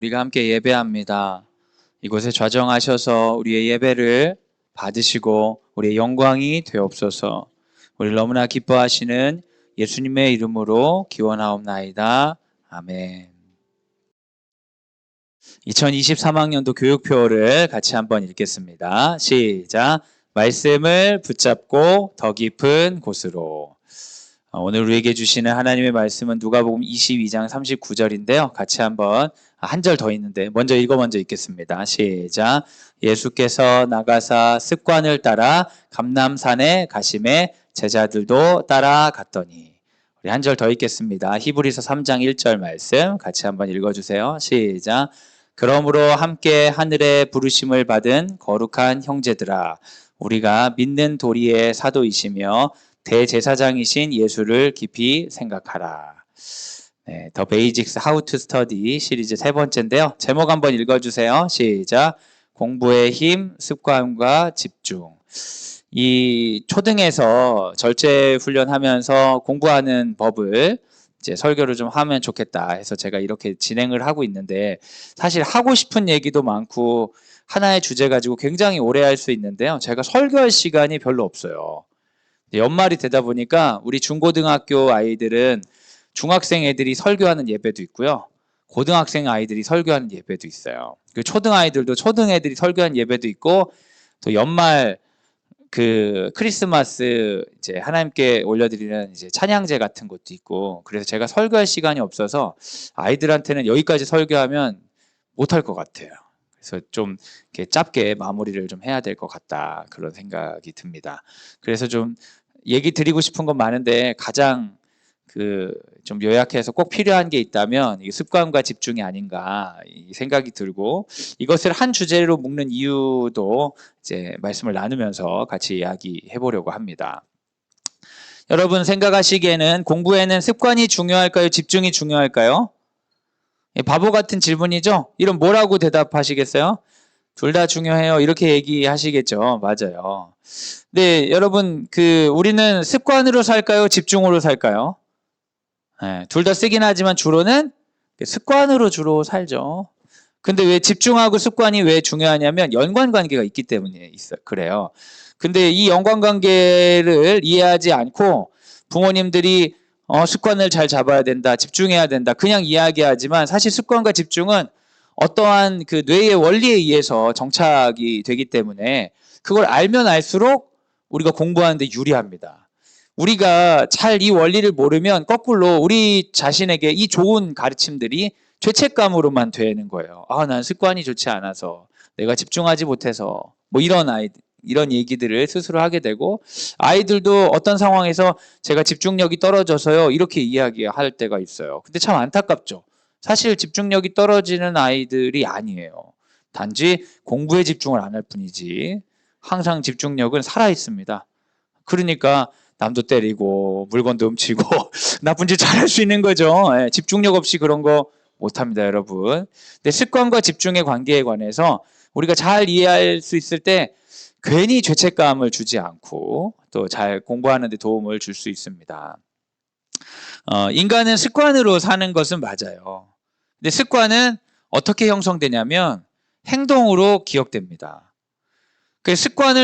우리가 함께 예배합니다. 이곳에 좌정하셔서 우리의 예배를 받으시고 우리의 영광이 되옵소서. 우리를 너무나 기뻐하시는 예수님의 이름으로 기원하옵나이다. 아멘. 2023학년도 교육표를 같이 한번 읽겠습니다. 시작. 말씀을 붙잡고 더 깊은 곳으로. 오늘 우리에게 주시는 하나님의 말씀은 누가복음 22장 39절인데요. 같이 한번 한 절 더 있는데 먼저 읽겠습니다. 시작. 예수께서 나가사 습관을 따라 감람산에 가심에 제자들도 따라갔더니. 우리 한 절 더 읽겠습니다. 히브리서 3장 1절 말씀 같이 한번 읽어주세요. 시작. 그러므로 함께 하늘의 부르심을 받은 거룩한 형제들아, 우리가 믿는 도리의 사도이시며 대제사장이신 예수를 깊이 생각하라. 네, The Basics How to Study 시리즈 세 번째인데요. 제목 한번 읽어주세요. 시작. 공부의 힘, 습관과 집중. 이 초등에서 절제 훈련하면서 공부하는 법을 이제 설교를 좀 하면 좋겠다 해서 제가 이렇게 진행을 하고 있는데, 사실 하고 싶은 얘기도 많고 하나의 주제 가지고 굉장히 오래 할 수 있는데요. 제가 설교할 시간이 별로 없어요. 연말이 되다 보니까 우리 중고등학교 아이들은 중학생 애들이 설교하는 예배도 있고요. 고등학생 아이들이 설교하는 예배도 있어요. 그 초등 아이들도 초등 애들이 설교하는 예배도 있고, 또 연말 그 크리스마스 이제 하나님께 올려드리는 이제 찬양제 같은 것도 있고, 그래서 제가 설교할 시간이 없어서 아이들한테는 여기까지 설교하면 못할 것 같아요. 그래서 좀 이렇게 짧게 마무리를 좀 해야 될 것 같다, 그런 생각이 듭니다. 그래서 좀 얘기 드리고 싶은 건 많은데 가장 그 좀 요약해서 꼭 필요한 게 있다면 이 습관과 집중이 아닌가 이 생각이 들고, 이것을 한 주제로 묶는 이유도 이제 말씀을 나누면서 같이 이야기해 보려고 합니다. 여러분 생각하시기에는 공부에는 습관이 중요할까요? 집중이 중요할까요? 바보 같은 질문이죠? 이런 뭐라고 대답하시겠어요? 둘 다 중요해요. 이렇게 얘기하시겠죠. 맞아요. 네, 여러분, 우리는 습관으로 살까요? 집중으로 살까요? 네, 둘 다 쓰긴 하지만 주로는 습관으로 주로 살죠. 근데 왜 집중하고 습관이 왜 중요하냐면 연관관계가 있기 때문에 그래요. 근데 이 연관관계를 이해하지 않고 부모님들이 습관을 잘 잡아야 된다, 집중해야 된다, 그냥 이야기하지만 사실 습관과 집중은 어떠한 그 뇌의 원리에 의해서 정착이 되기 때문에 그걸 알면 알수록 우리가 공부하는데 유리합니다. 우리가 잘 이 원리를 모르면 거꾸로 우리 자신에게 이 좋은 가르침들이 죄책감으로만 되는 거예요. 아, 난 습관이 좋지 않아서, 내가 집중하지 못해서, 뭐 이런 얘기들을 스스로 하게 되고, 아이들도 어떤 상황에서 제가 집중력이 떨어져서요, 이렇게 이야기할 때가 있어요. 근데 참 안타깝죠. 사실 집중력이 떨어지는 아이들이 아니에요. 단지 공부에 집중을 안 할 뿐이지 항상 집중력은 살아 있습니다. 그러니까 남도 때리고 물건도 훔치고 나쁜 짓 잘할 수 있는 거죠. 예, 집중력 없이 그런 거 못합니다, 여러분. 근데 습관과 집중의 관계에 관해서 우리가 잘 이해할 수 있을 때 괜히 죄책감을 주지 않고 또 잘 공부하는 데 도움을 줄 수 있습니다. 인간은 습관으로 사는 것은 맞아요. 근데 습관은 어떻게 형성되냐면 행동으로 기억됩니다. 그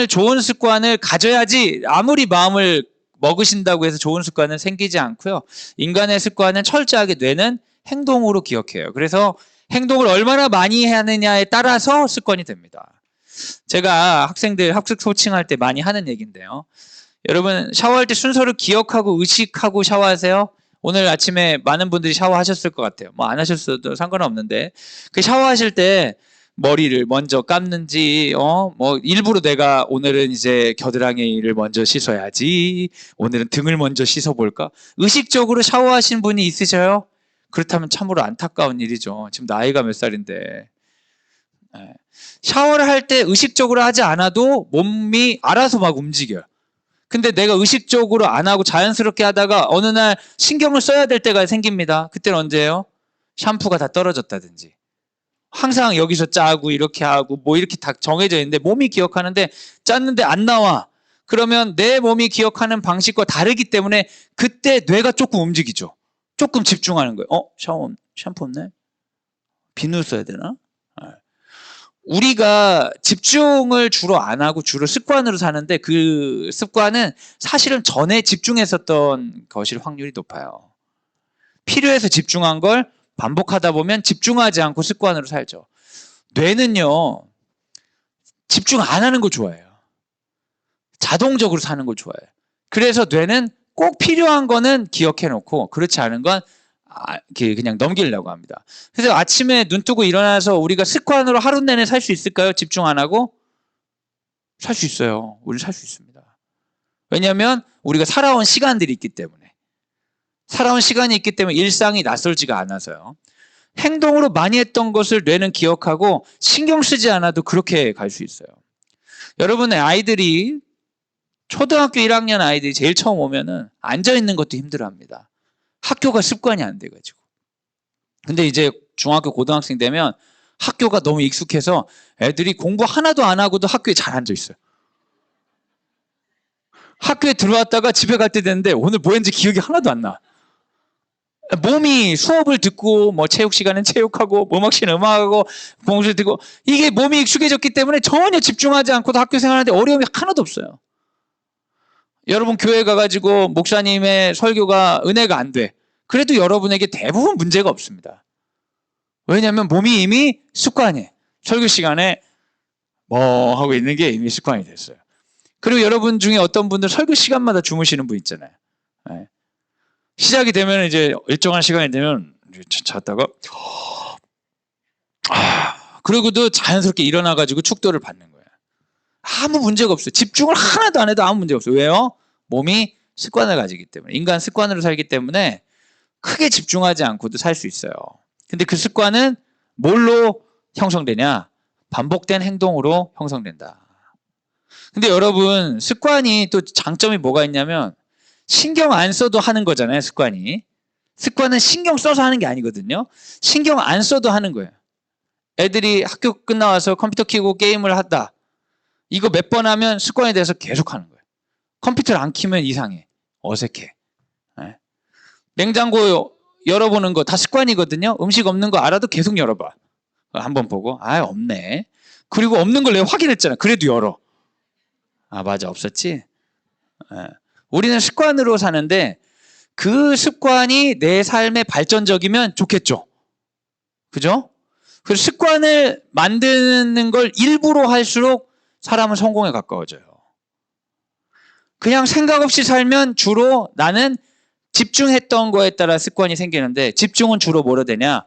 좋은 습관을 가져야지 아무리 마음을 먹으신다고 해서 좋은 습관은 생기지 않고요. 인간의 습관은 철저하게 뇌는 행동으로 기억해요. 그래서 행동을 얼마나 많이 하느냐에 따라서 습관이 됩니다. 제가 학생들 학습 코칭할 때 많이 하는 얘기인데요. 여러분 샤워할 때 순서를 기억하고 의식하고 샤워하세요? 오늘 아침에 많은 분들이 샤워하셨을 것 같아요. 뭐 안 하셨어도 상관은 없는데, 그 샤워하실 때 머리를 먼저 감는지, 뭐 일부러 내가 오늘은 이제 겨드랑이를 먼저 씻어야지, 오늘은 등을 먼저 씻어볼까? 의식적으로 샤워하신 분이 있으셔요? 그렇다면 참으로 안타까운 일이죠. 지금 나이가 몇 살인데. 예. 샤워를 할 때 의식적으로 하지 않아도 몸이 알아서 막 움직여요. 근데 내가 의식적으로 안 하고 자연스럽게 하다가 어느 날 신경을 써야 될 때가 생깁니다. 그때는 언제예요? 샴푸가 다 떨어졌다든지. 항상 여기서 짜고 이렇게 하고 뭐 이렇게 다 정해져 있는데 몸이 기억하는데 짰는데 안 나와. 그러면 내 몸이 기억하는 방식과 다르기 때문에 그때 뇌가 조금 움직이죠. 조금 집중하는 거예요. 샴푸 없네? 비누 써야 되나? 우리가 집중을 주로 안 하고 주로 습관으로 사는데 그 습관은 사실은 전에 집중했었던 것일 확률이 높아요. 필요해서 집중한 걸 반복하다 보면 집중하지 않고 습관으로 살죠. 뇌는요, 집중 안 하는 거 좋아해요. 자동적으로 사는 걸 좋아해요. 그래서 뇌는 꼭 필요한 거는 기억해 놓고 그렇지 않은 건 그냥 넘기려고 합니다. 그래서 아침에 눈 뜨고 일어나서 우리가 습관으로 하루 내내 살 수 있을까요? 집중 안 하고? 살 수 있어요. 우리 살 수 있습니다. 왜냐하면 우리가 살아온 시간들이 있기 때문에. 살아온 시간이 있기 때문에 일상이 낯설지가 않아서요. 행동으로 많이 했던 것을 뇌는 기억하고 신경 쓰지 않아도 그렇게 갈 수 있어요. 여러분의 아이들이 초등학교 1학년 아이들이 제일 처음 오면은 앉아있는 것도 힘들어합니다. 학교가 습관이 안 돼가지고. 근데 이제 중학교 고등학생 되면 학교가 너무 익숙해서 애들이 공부 하나도 안 하고도 학교에 잘 앉아있어요. 학교에 들어왔다가 집에 갈 때 됐는데 오늘 뭐 했는지 기억이 하나도 안 나. 몸이 수업을 듣고 뭐 체육 시간엔 체육하고 음악 시간엔 음악하고 공부를 듣고 이게 몸이 익숙해졌기 때문에 전혀 집중하지 않고도 학교 생활하는데 어려움이 하나도 없어요. 여러분 교회 가가지고 목사님의 설교가 은혜가 안 돼. 그래도 여러분에게 대부분 문제가 없습니다. 왜냐하면 몸이 이미 습관이에요. 설교 시간에 뭐 하고 있는 게 이미 습관이 됐어요. 그리고 여러분 중에 어떤 분들 설교 시간마다 주무시는 분 있잖아요. 네. 시작이 되면 이제 일정한 시간이 되면 잤다가 그러고도 자연스럽게 일어나가지고 축도를 받는 거예요. 아무 문제가 없어요. 집중을 하나도 안 해도 아무 문제가 없어요. 왜요? 몸이 습관을 가지기 때문에. 인간 습관으로 살기 때문에 크게 집중하지 않고도 살 수 있어요. 근데 그 습관은 뭘로 형성되냐? 반복된 행동으로 형성된다. 근데 여러분 습관이 또 장점이 뭐가 있냐면 신경 안 써도 하는 거잖아요. 습관이. 습관은 신경 써서 하는 게 아니거든요. 신경 안 써도 하는 거예요. 애들이 학교 끝나와서 컴퓨터 켜고 게임을 한다. 이거 몇 번 하면 습관이 돼서 계속 하는 거예요. 컴퓨터를 안 켜면 이상해. 어색해. 네. 냉장고 열어보는 거 다 습관이거든요. 음식 없는 거 알아도 계속 열어봐. 한번 보고 없네. 그리고 없는 걸 내가 확인했잖아. 그래도 열어. 맞아 없었지. 네. 우리는 습관으로 사는데 그 습관이 내 삶에 발전적이면 좋겠죠. 그죠? 그 습관을 만드는 걸 일부러 할수록 사람은 성공에 가까워져요. 그냥 생각 없이 살면 주로 나는 집중했던 거에 따라 습관이 생기는데 집중은 주로 뭐로 되냐?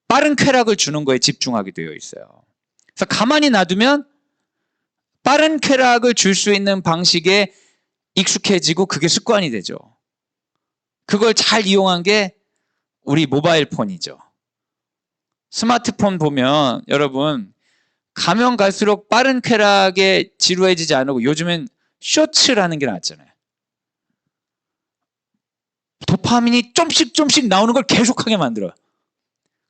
빠른 쾌락을 주는 거에 집중하게 되어 있어요. 그래서 가만히 놔두면 빠른 쾌락을 줄 수 있는 방식에 익숙해지고 그게 습관이 되죠. 그걸 잘 이용한 게 우리 모바일 폰이죠. 스마트폰 보면 여러분 가면 갈수록 빠른 쾌락에 지루해지지 않고 요즘엔 쇼츠라는 게 나왔잖아요. 도파민이 좀씩 나오는 걸 계속하게 만들어요.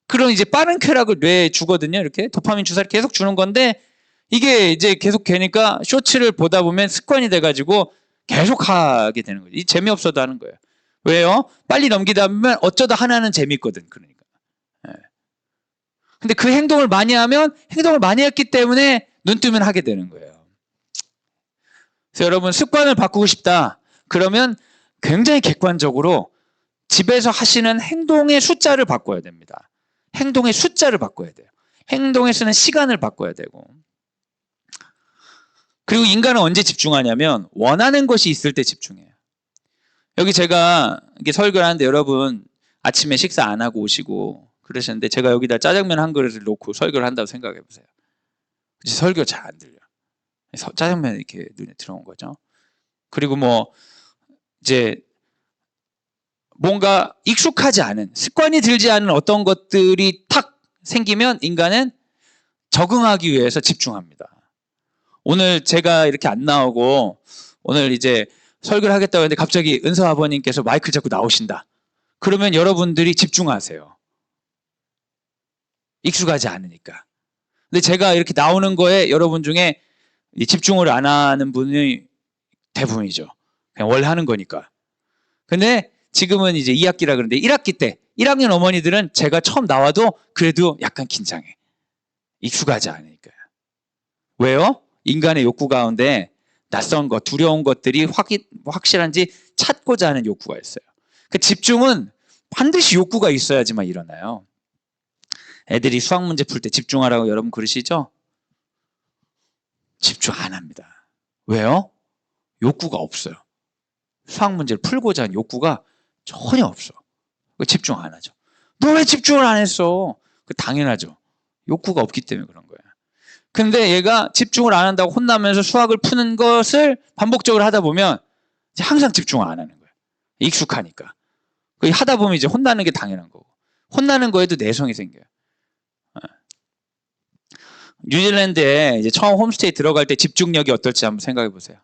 그럼 이제 빠른 쾌락을 뇌에 주거든요. 이렇게 도파민 주사를 계속 주는 건데 이게 이제 계속 되니까 쇼츠를 보다 보면 습관이 돼가지고 계속 하게 되는 거예요. 이 재미없어도 하는 거예요. 왜요? 빨리 넘기다 보면 어쩌다 하나는 재밌거든. 그러니까. 네. 근데 그 행동을 많이 하면 행동을 많이 했기 때문에 눈 뜨면 하게 되는 거예요. 그래서 여러분 습관을 바꾸고 싶다. 그러면 굉장히 객관적으로 집에서 하시는 행동의 숫자를 바꿔야 됩니다. 행동의 숫자를 바꿔야 돼요. 행동에 쓰는 시간을 바꿔야 되고. 그리고 인간은 언제 집중하냐면 원하는 것이 있을 때 집중해요. 여기 제가 이렇게 설교를 하는데 여러분 아침에 식사 안 하고 오시고 그러셨는데 제가 여기다 짜장면 한 그릇을 놓고 설교를 한다고 생각해 보세요. 설교 잘 안 들려. 짜장면 이렇게 눈에 들어온 거죠. 그리고 뭐 이제 뭔가 익숙하지 않은 습관이 들지 않은 어떤 것들이 탁 생기면 인간은 적응하기 위해서 집중합니다. 오늘 제가 이렇게 안 나오고 오늘 이제 설교를 하겠다고 했는데 갑자기 은서 아버님께서 마이크를 잡고 나오신다. 그러면 여러분들이 집중하세요. 익숙하지 않으니까. 근데 제가 이렇게 나오는 거에 여러분 중에 집중을 안 하는 분이 대부분이죠. 그냥 원래 하는 거니까. 근데 지금은 이제 2학기라 그러는데 1학기 때 1학년 어머니들은 제가 처음 나와도 그래도 약간 긴장해. 익숙하지 않으니까요. 왜요? 인간의 욕구 가운데 낯선 것, 두려운 것들이 확실한지 찾고자 하는 욕구가 있어요. 그 집중은 반드시 욕구가 있어야지만 일어나요. 애들이 수학 문제 풀 때 집중하라고 여러분 그러시죠? 집중 안 합니다. 왜요? 욕구가 없어요. 수학 문제를 풀고자 하는 욕구가 전혀 없어. 집중 안 하죠. 너 왜 집중을 안 했어? 당연하죠. 욕구가 없기 때문에 그런 거예요. 근데 얘가 집중을 안 한다고 혼나면서 수학을 푸는 것을 반복적으로 하다 보면 이제 항상 집중을 안 하는 거예요. 익숙하니까. 하다 보면 이제 혼나는 게 당연한 거고. 혼나는 거에도 내성이 생겨요. 뉴질랜드에 이제 처음 홈스테이 들어갈 때 집중력이 어떨지 한번 생각해 보세요.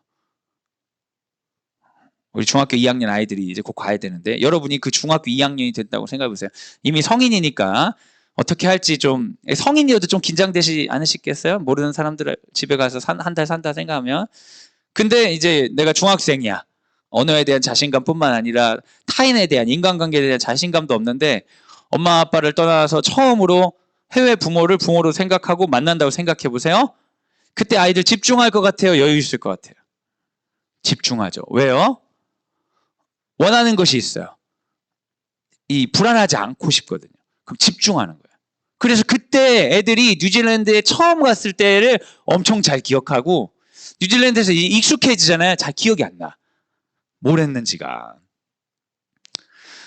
우리 중학교 2학년 아이들이 이제 곧 가야 되는데 여러분이 그 중학교 2학년이 된다고 생각해 보세요. 이미 성인이니까 어떻게 할지 좀 성인이어도 좀 긴장되지 않으시겠어요? 모르는 사람들 집에 가서 한 달 산다 생각하면. 근데 이제 내가 중학생이야. 언어에 대한 자신감뿐만 아니라 타인에 대한 인간관계에 대한 자신감도 없는데 엄마 아빠를 떠나서 처음으로 해외 부모를 부모로 생각하고 만난다고 생각해 보세요. 그때 아이들 집중할 것 같아요? 여유 있을 것 같아요? 집중하죠. 왜요? 원하는 것이 있어요. 불안하지 않고 싶거든요. 그럼 집중하는 거예요. 그래서 그때 애들이 뉴질랜드에 처음 갔을 때를 엄청 잘 기억하고 뉴질랜드에서 익숙해지잖아요. 잘 기억이 안 나. 뭘 했는지가.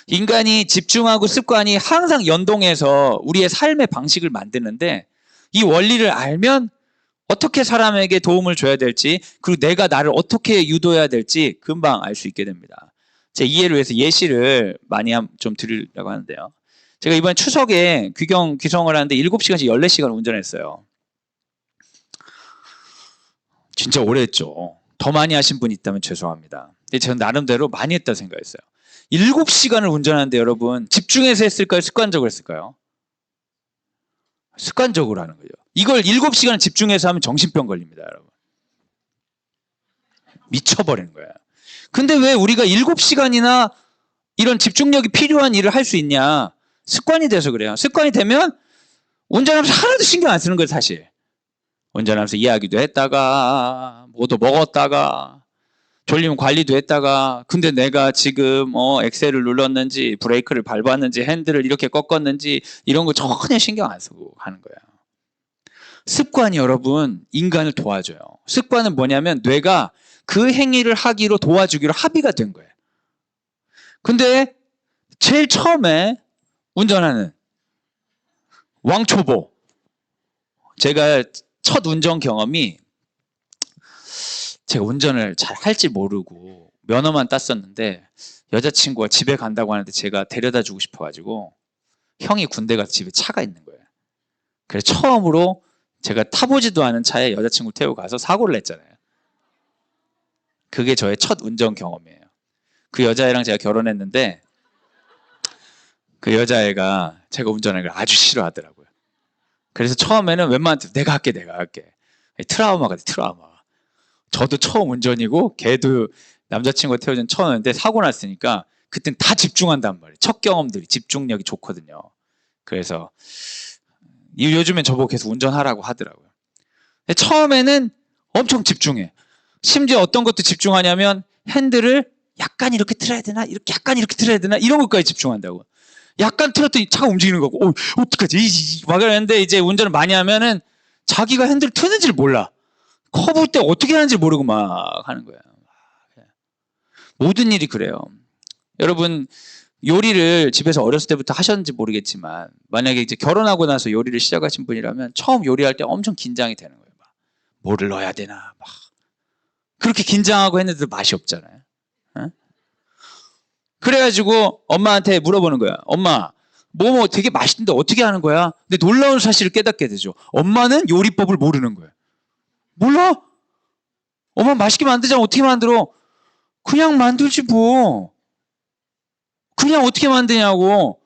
인간이 집중하고 습관이 항상 연동해서 우리의 삶의 방식을 만드는데 이 원리를 알면 어떻게 사람에게 도움을 줘야 될지 그리고 내가 나를 어떻게 유도해야 될지 금방 알 수 있게 됩니다. 제 이해를 위해서 예시를 많이 좀 드리려고 하는데요. 제가 이번 추석에 귀성을 하는데 7시간씩 14시간 운전했어요. 진짜 오래 했죠. 더 많이 하신 분이 있다면 죄송합니다. 근데 저는 나름대로 많이 했다 생각했어요. 7시간을 운전하는데 여러분 집중해서 했을까요? 습관적으로 했을까요? 습관적으로 하는 거죠. 이걸 7시간 집중해서 하면 정신병 걸립니다, 여러분. 미쳐버리는 거야. 근데 왜 우리가 7시간이나 이런 집중력이 필요한 일을 할 수 있냐? 습관이 돼서 그래요. 습관이 되면 운전하면서 하나도 신경 안 쓰는 거예요, 사실. 운전하면서 이야기도 했다가 뭐도 먹었다가 졸리면 관리도 했다가 근데 내가 지금 엑셀을 눌렀는지 브레이크를 밟았는지 핸들을 이렇게 꺾었는지 이런 거 전혀 신경 안 쓰고 하는 거예요. 습관이 여러분 인간을 도와줘요. 습관은 뭐냐면 뇌가 그 행위를 하기로 도와주기로 합의가 된 거예요. 근데 제일 처음에 운전하는 왕초보 제가 첫 운전 경험이 제가 운전을 잘 할지 모르고 면허만 땄었는데 여자친구가 집에 간다고 하는데 제가 데려다 주고 싶어가지고 형이 군대 가서 집에 차가 있는 거예요. 그래서 처음으로 제가 타보지도 않은 차에 여자친구 태우고 가서 사고를 냈잖아요. 그게 저의 첫 운전 경험이에요. 그 여자애랑 제가 결혼했는데 그 여자애가 제가 운전하는 걸 아주 싫어하더라고요. 그래서 처음에는 웬만하면 내가 할게. 트라우마가 돼, 트라우마. 저도 처음 운전이고 걔도 남자친구가 태워준 처음인데 사고 났으니까 그땐 다 집중한단 말이에요. 첫 경험들이 집중력이 좋거든요. 그래서 요즘엔 저보고 계속 운전하라고 하더라고요. 처음에는 엄청 집중해. 심지어 어떤 것도 집중하냐면 핸들을 약간 이렇게 틀어야 되나? 약간 이렇게 틀어야 되나? 이런 것까지 집중한다고. 약간 틀었더니 차가 움직이는 거고, 어떡하지? 막 이러는데 이제 운전을 많이 하면은 자기가 핸들을 트는지를 몰라. 커브 때 어떻게 하는지 모르고 막 하는 거야. 모든 일이 그래요. 여러분, 요리를 집에서 어렸을 때부터 하셨는지 모르겠지만, 만약에 이제 결혼하고 나서 요리를 시작하신 분이라면 처음 요리할 때 엄청 긴장이 되는 거예요. 막 뭐를 넣어야 되나, 막. 그렇게 긴장하고 했는데도 맛이 없잖아요. 어? 그래가지고 엄마한테 물어보는 거야. 엄마, 뭐 되게 맛있는데 어떻게 하는 거야? 근데 놀라운 사실을 깨닫게 되죠. 엄마는 요리법을 모르는 거예요. 몰라? 엄마 맛있게 만들자면 어떻게 만들어? 그냥 만들지 뭐. 그냥 어떻게 만드냐고.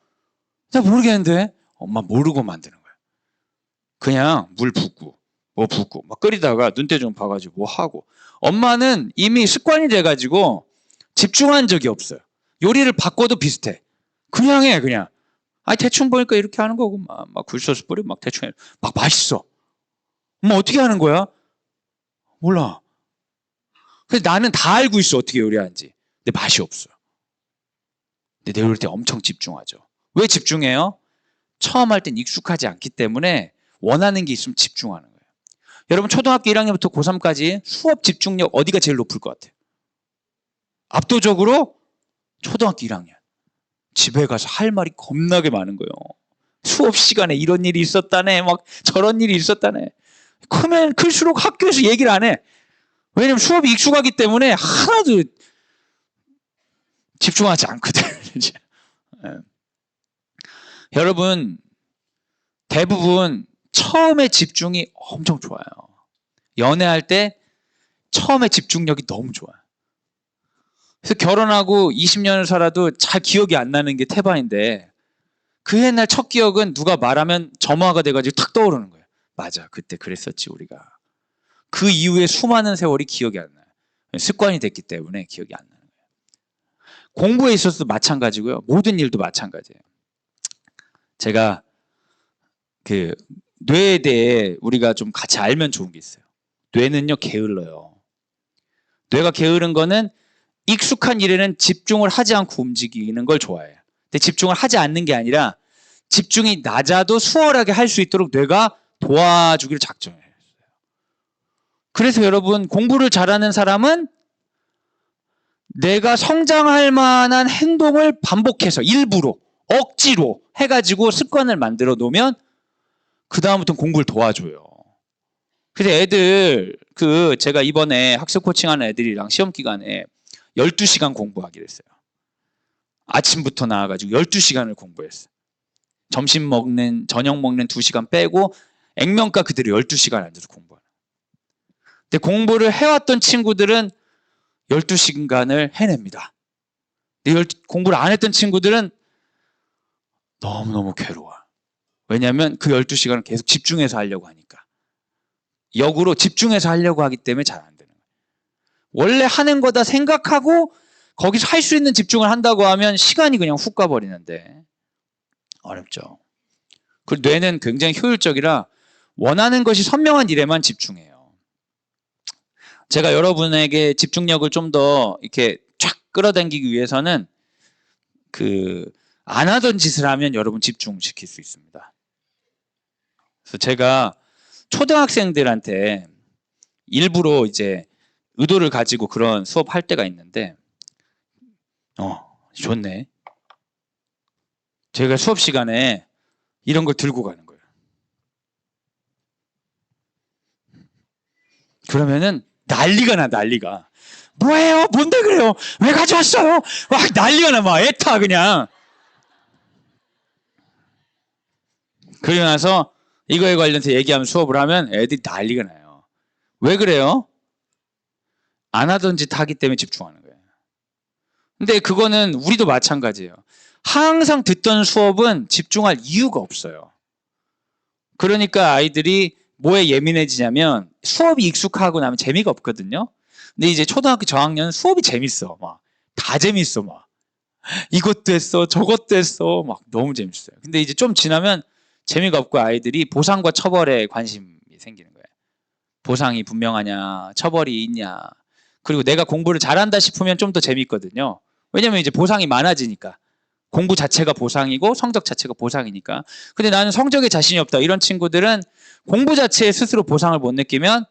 나 모르겠는데. 엄마 모르고 만드는 거야. 그냥 물 붓고 뭐 붓고 막 끓이다가 눈대중 봐가지고 뭐 하고. 엄마는 이미 습관이 돼가지고 집중한 적이 없어요. 요리를 바꿔도 비슷해. 그냥 해 그냥. 아니 대충 보니까 이렇게 하는 거고 막 굴소스 뿌리고 막 대충 막 맛있어. 뭐 어떻게 하는 거야? 몰라. 그래서 나는 다 알고 있어 어떻게 요리하는지. 근데 맛이 없어. 근데 내 요리 때 엄청 집중하죠. 왜 집중해요? 처음 할 땐 익숙하지 않기 때문에 원하는 게 있으면 집중하는 거예요. 여러분 초등학교 1학년부터 고3까지 수업 집중력 어디가 제일 높을 것 같아요? 압도적으로 초등학교 1학년. 집에 가서 할 말이 겁나게 많은 거예요. 수업 시간에 이런 일이 있었다네, 막 저런 일이 있었다네. 크면 클수록 학교에서 얘기를 안 해. 왜냐면 수업이 익숙하기 때문에 하나도 집중하지 않거든. 여러분 대부분 처음에 집중이 엄청 좋아요. 연애할 때 처음에 집중력이 너무 좋아요. 그래서 결혼하고 20년을 살아도 잘 기억이 안 나는 게 태반인데 그 옛날 첫 기억은 누가 말하면 점화가 돼가지고 탁 떠오르는 거예요. 맞아, 그때 그랬었지 우리가. 그 이후에 수많은 세월이 기억이 안 나요. 습관이 됐기 때문에 기억이 안 나는 거예요. 공부에 있어서도 마찬가지고요. 모든 일도 마찬가지예요. 제가 그 뇌에 대해 우리가 좀 같이 알면 좋은 게 있어요. 뇌는요 게을러요. 뇌가 게으른 거는 익숙한 일에는 집중을 하지 않고 움직이는 걸 좋아해요. 근데 집중을 하지 않는 게 아니라 집중이 낮아도 수월하게 할 수 있도록 뇌가 도와주기를 작정해요. 그래서 여러분 공부를 잘하는 사람은 내가 성장할 만한 행동을 반복해서 일부러 억지로 해가지고 습관을 만들어 놓으면 그 다음부터는 공부를 도와줘요. 그래서 애들 제가 이번에 학습 코칭하는 애들이랑 시험 기간에 12시간 공부하기로 했어요. 아침부터 나와가지고 12시간을 공부했어요. 점심 먹는 저녁 먹는 2시간 빼고 액면가 그대로 12시간 앉아서 공부하는. 근데 공부를 해왔던 친구들은 12시간을 해냅니다. 근데 공부를 안 했던 친구들은 너무너무 괴로워. 왜냐하면 그 12시간을 계속 집중해서 하려고 하니까. 역으로 집중해서 하려고 하기 때문에 잘 안 되는 거예요. 원래 하는 거다 생각하고 거기서 할 수 있는 집중을 한다고 하면 시간이 그냥 훅 가버리는데 어렵죠. 그 뇌는 굉장히 효율적이라 원하는 것이 선명한 일에만 집중해요. 제가 여러분에게 집중력을 좀 더 이렇게 쫙 끌어당기기 위해서는 안 하던 짓을 하면 여러분 집중시킬 수 있습니다. 그래서 제가 초등학생들한테 일부러 이제 의도를 가지고 그런 수업할 때가 있는데, 좋네. 제가 수업 시간에 이런 걸 들고 가는 거예요. 그러면은 난리가 나, 난리가. 뭐예요? 뭔데 그래요? 왜 가져왔어요? 와, 난리가 나, 막 애타 그냥. 그러고 나서 이거에 관련해서 얘기하면 수업을 하면 애들이 난리가 나요. 왜 그래요? 안 하던 짓 하기 때문에 집중하는 거예요. 근데 그거는 우리도 마찬가지예요. 항상 듣던 수업은 집중할 이유가 없어요. 그러니까 아이들이 뭐에 예민해지냐면 수업이 익숙하고 나면 재미가 없거든요. 근데 이제 초등학교 저학년 수업이 재밌어. 막 다 재밌어. 막 이것도 했어, 저것도 했어. 막 너무 재밌어요. 근데 이제 좀 지나면 재미가 없고 아이들이 보상과 처벌에 관심이 생기는 거예요. 보상이 분명하냐, 처벌이 있냐. 그리고 내가 공부를 잘한다 싶으면 좀 더 재밌거든요. 왜냐면 이제 보상이 많아지니까. 공부 자체가 보상이고 성적 자체가 보상이니까. 근데 나는 성적에 자신이 없다. 이런 친구들은 공부 자체에 스스로 보상을 못 느끼면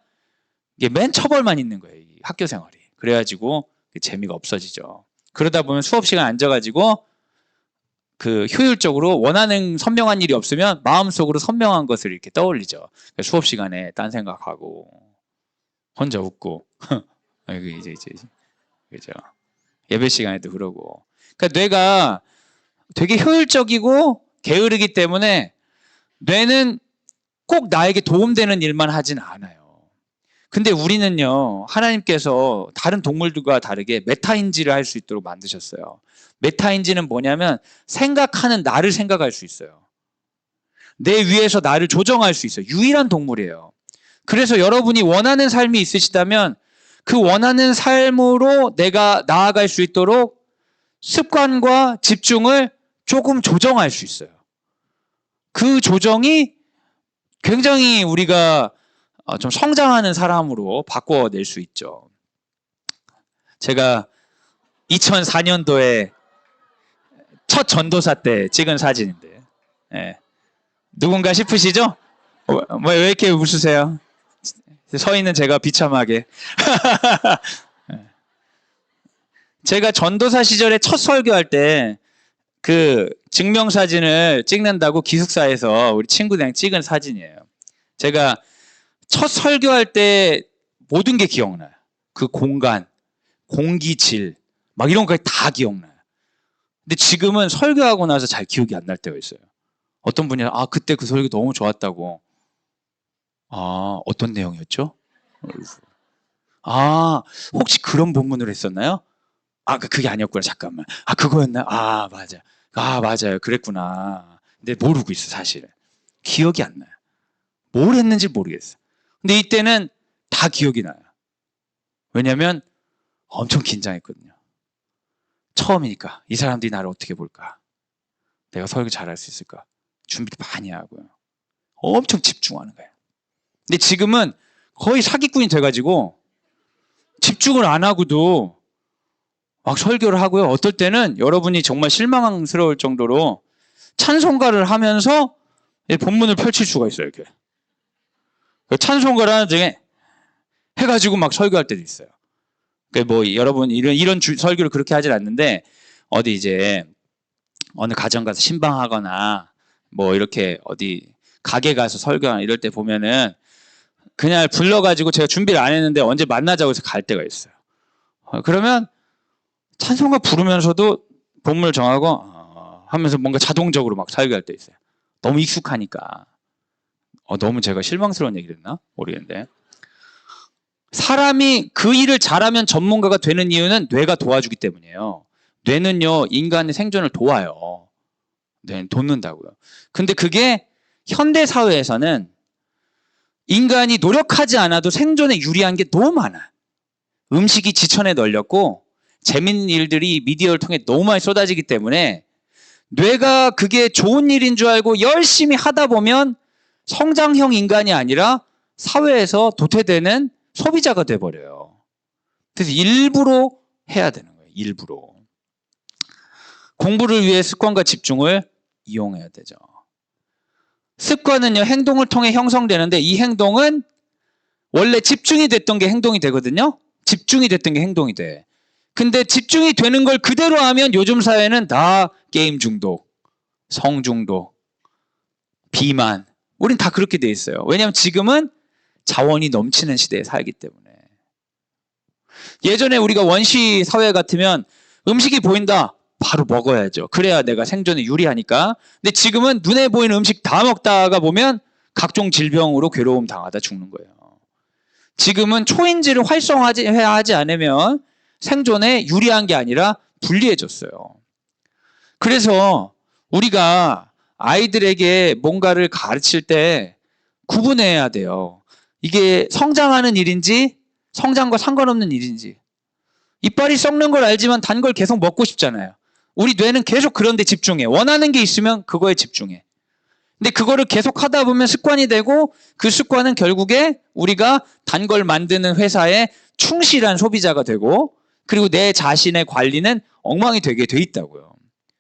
이게 맨 처벌만 있는 거예요. 이 학교 생활이. 그래가지고 재미가 없어지죠. 그러다 보면 수업 시간 앉아가지고 효율적으로 원하는 선명한 일이 없으면 마음속으로 선명한 것을 이렇게 떠올리죠. 수업 시간에 딴 생각하고 혼자 웃고 이제 그죠. 예배 시간에도 그러고. 그러니까 뇌가 되게 효율적이고 게으르기 때문에 뇌는 꼭 나에게 도움되는 일만 하진 않아요. 근데 우리는요, 하나님께서 다른 동물들과 다르게 메타인지를 할 수 있도록 만드셨어요. 메타인지는 뭐냐면 생각하는 나를 생각할 수 있어요. 내 위에서 나를 조정할 수 있어요. 유일한 동물이에요. 그래서 여러분이 원하는 삶이 있으시다면 그 원하는 삶으로 내가 나아갈 수 있도록 습관과 집중을 조금 조정할 수 있어요. 그 조정이 굉장히 우리가 좀 성장하는 사람으로 바꿔낼 수 있죠. 제가 2004년도에 첫 전도사 때 찍은 사진인데, 예. 누군가 싶으시죠? 왜 이렇게 웃으세요? 서 있는 제가 비참하게. 제가 전도사 시절에 첫 설교할 때 그 증명사진을 찍는다고 기숙사에서 우리 친구들이랑 찍은 사진이에요. 제가 첫 설교할 때 모든 게 기억나요. 그 공간, 공기질, 막 이런 것까지 다 기억나요. 근데 지금은 설교하고 나서 잘 기억이 안 날 때가 있어요. 어떤 분이 그때 그 설교 너무 좋았다고. 어떤 내용이었죠? 혹시 그런 본문을 했었나요? 그게 아니었구나. 잠깐만. 그거였나? 맞아. 맞아요. 그랬구나. 근데 모르고 있어, 사실은. 기억이 안 나요. 뭘 했는지 모르겠어. 근데 이때는 다 기억이 나요. 왜냐면 엄청 긴장했거든요. 처음이니까 이 사람들이 나를 어떻게 볼까? 내가 설교 잘할 수 있을까? 준비를 많이 하고요. 엄청 집중하는 거예요. 근데 지금은 거의 사기꾼이 돼가지고 집중을 안 하고도 막 설교를 하고요. 어떨 때는 여러분이 정말 실망스러울 정도로 찬송가를 하면서 본문을 펼칠 수가 있어요. 이렇게. 찬송가를 하는 중에 해가지고 막 설교할 때도 있어요. 여러분 이런 설교를 그렇게 하진 않는데 어디 이제 어느 가정 가서 신방하거나 이렇게 어디 가게 가서 설교하나 이럴 때 보면은 그냥 불러가지고 제가 준비를 안 했는데 언제 만나자고 해서 갈 때가 있어요. 그러면 찬송가 부르면서도 본문을 정하고 하면서 뭔가 자동적으로 막 설교할 때 있어요. 너무 익숙하니까. 너무 제가 실망스러운 얘기를 했나? 모르겠는데. 사람이 그 일을 잘하면 전문가가 되는 이유는 뇌가 도와주기 때문이에요. 뇌는요, 인간의 생존을 도와요. 네, 돕는다고요. 근데 그게 현대 사회에서는 인간이 노력하지 않아도 생존에 유리한 게 너무 많아요. 음식이 지천에 널렸고 재밌는 일들이 미디어를 통해 너무 많이 쏟아지기 때문에 뇌가 그게 좋은 일인 줄 알고 열심히 하다 보면 성장형 인간이 아니라 사회에서 도태되는 소비자가 돼버려요. 그래서 일부러 해야 되는 거예요. 일부러. 공부를 위해 습관과 집중을 이용해야 되죠. 습관은요, 행동을 통해 형성되는데 이 행동은 원래 집중이 됐던 게 행동이 되거든요. 집중이 됐던 게 행동이 돼. 근데 집중이 되는 걸 그대로 하면 요즘 사회는 다 게임 중독, 성 중독, 비만. 우린 다 그렇게 돼 있어요. 왜냐하면 지금은 자원이 넘치는 시대에 살기 때문에. 예전에 우리가 원시 사회 같으면 음식이 보인다. 바로 먹어야죠. 그래야 내가 생존에 유리하니까. 근데 지금은 눈에 보이는 음식 다 먹다가 보면 각종 질병으로 괴로움 당하다 죽는 거예요. 지금은 초인지를 활성화하지 않으면 생존에 유리한 게 아니라 불리해졌어요. 그래서 우리가 아이들에게 뭔가를 가르칠 때 구분해야 돼요. 이게 성장하는 일인지 성장과 상관없는 일인지. 이빨이 썩는 걸 알지만 단 걸 계속 먹고 싶잖아요. 우리 뇌는 계속 그런 데 집중해. 원하는 게 있으면 그거에 집중해. 근데 그거를 계속 하다 보면 습관이 되고 그 습관은 결국에 우리가 단 걸 만드는 회사의 충실한 소비자가 되고 그리고 내 자신의 관리는 엉망이 되게 돼 있다고요.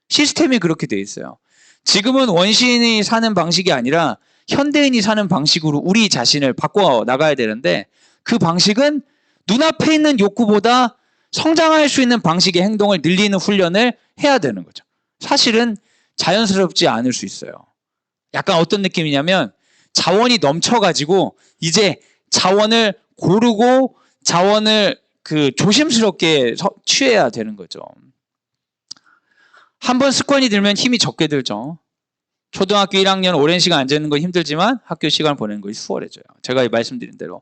시스템이 그렇게 돼 있어요. 지금은 원시인이 사는 방식이 아니라 현대인이 사는 방식으로 우리 자신을 바꿔 나가야 되는데 그 방식은 눈앞에 있는 욕구보다 성장할 수 있는 방식의 행동을 늘리는 훈련을 해야 되는 거죠. 사실은 자연스럽지 않을 수 있어요. 약간 어떤 느낌이냐면 자원이 넘쳐가지고 이제 자원을 고르고 자원을 조심스럽게 취해야 되는 거죠. 한번 습관이 들면 힘이 적게 들죠. 초등학교 1학년 오랜 시간 앉아있는 건 힘들지만 학교 시간 보내는 것이 수월해져요. 제가 말씀드린 대로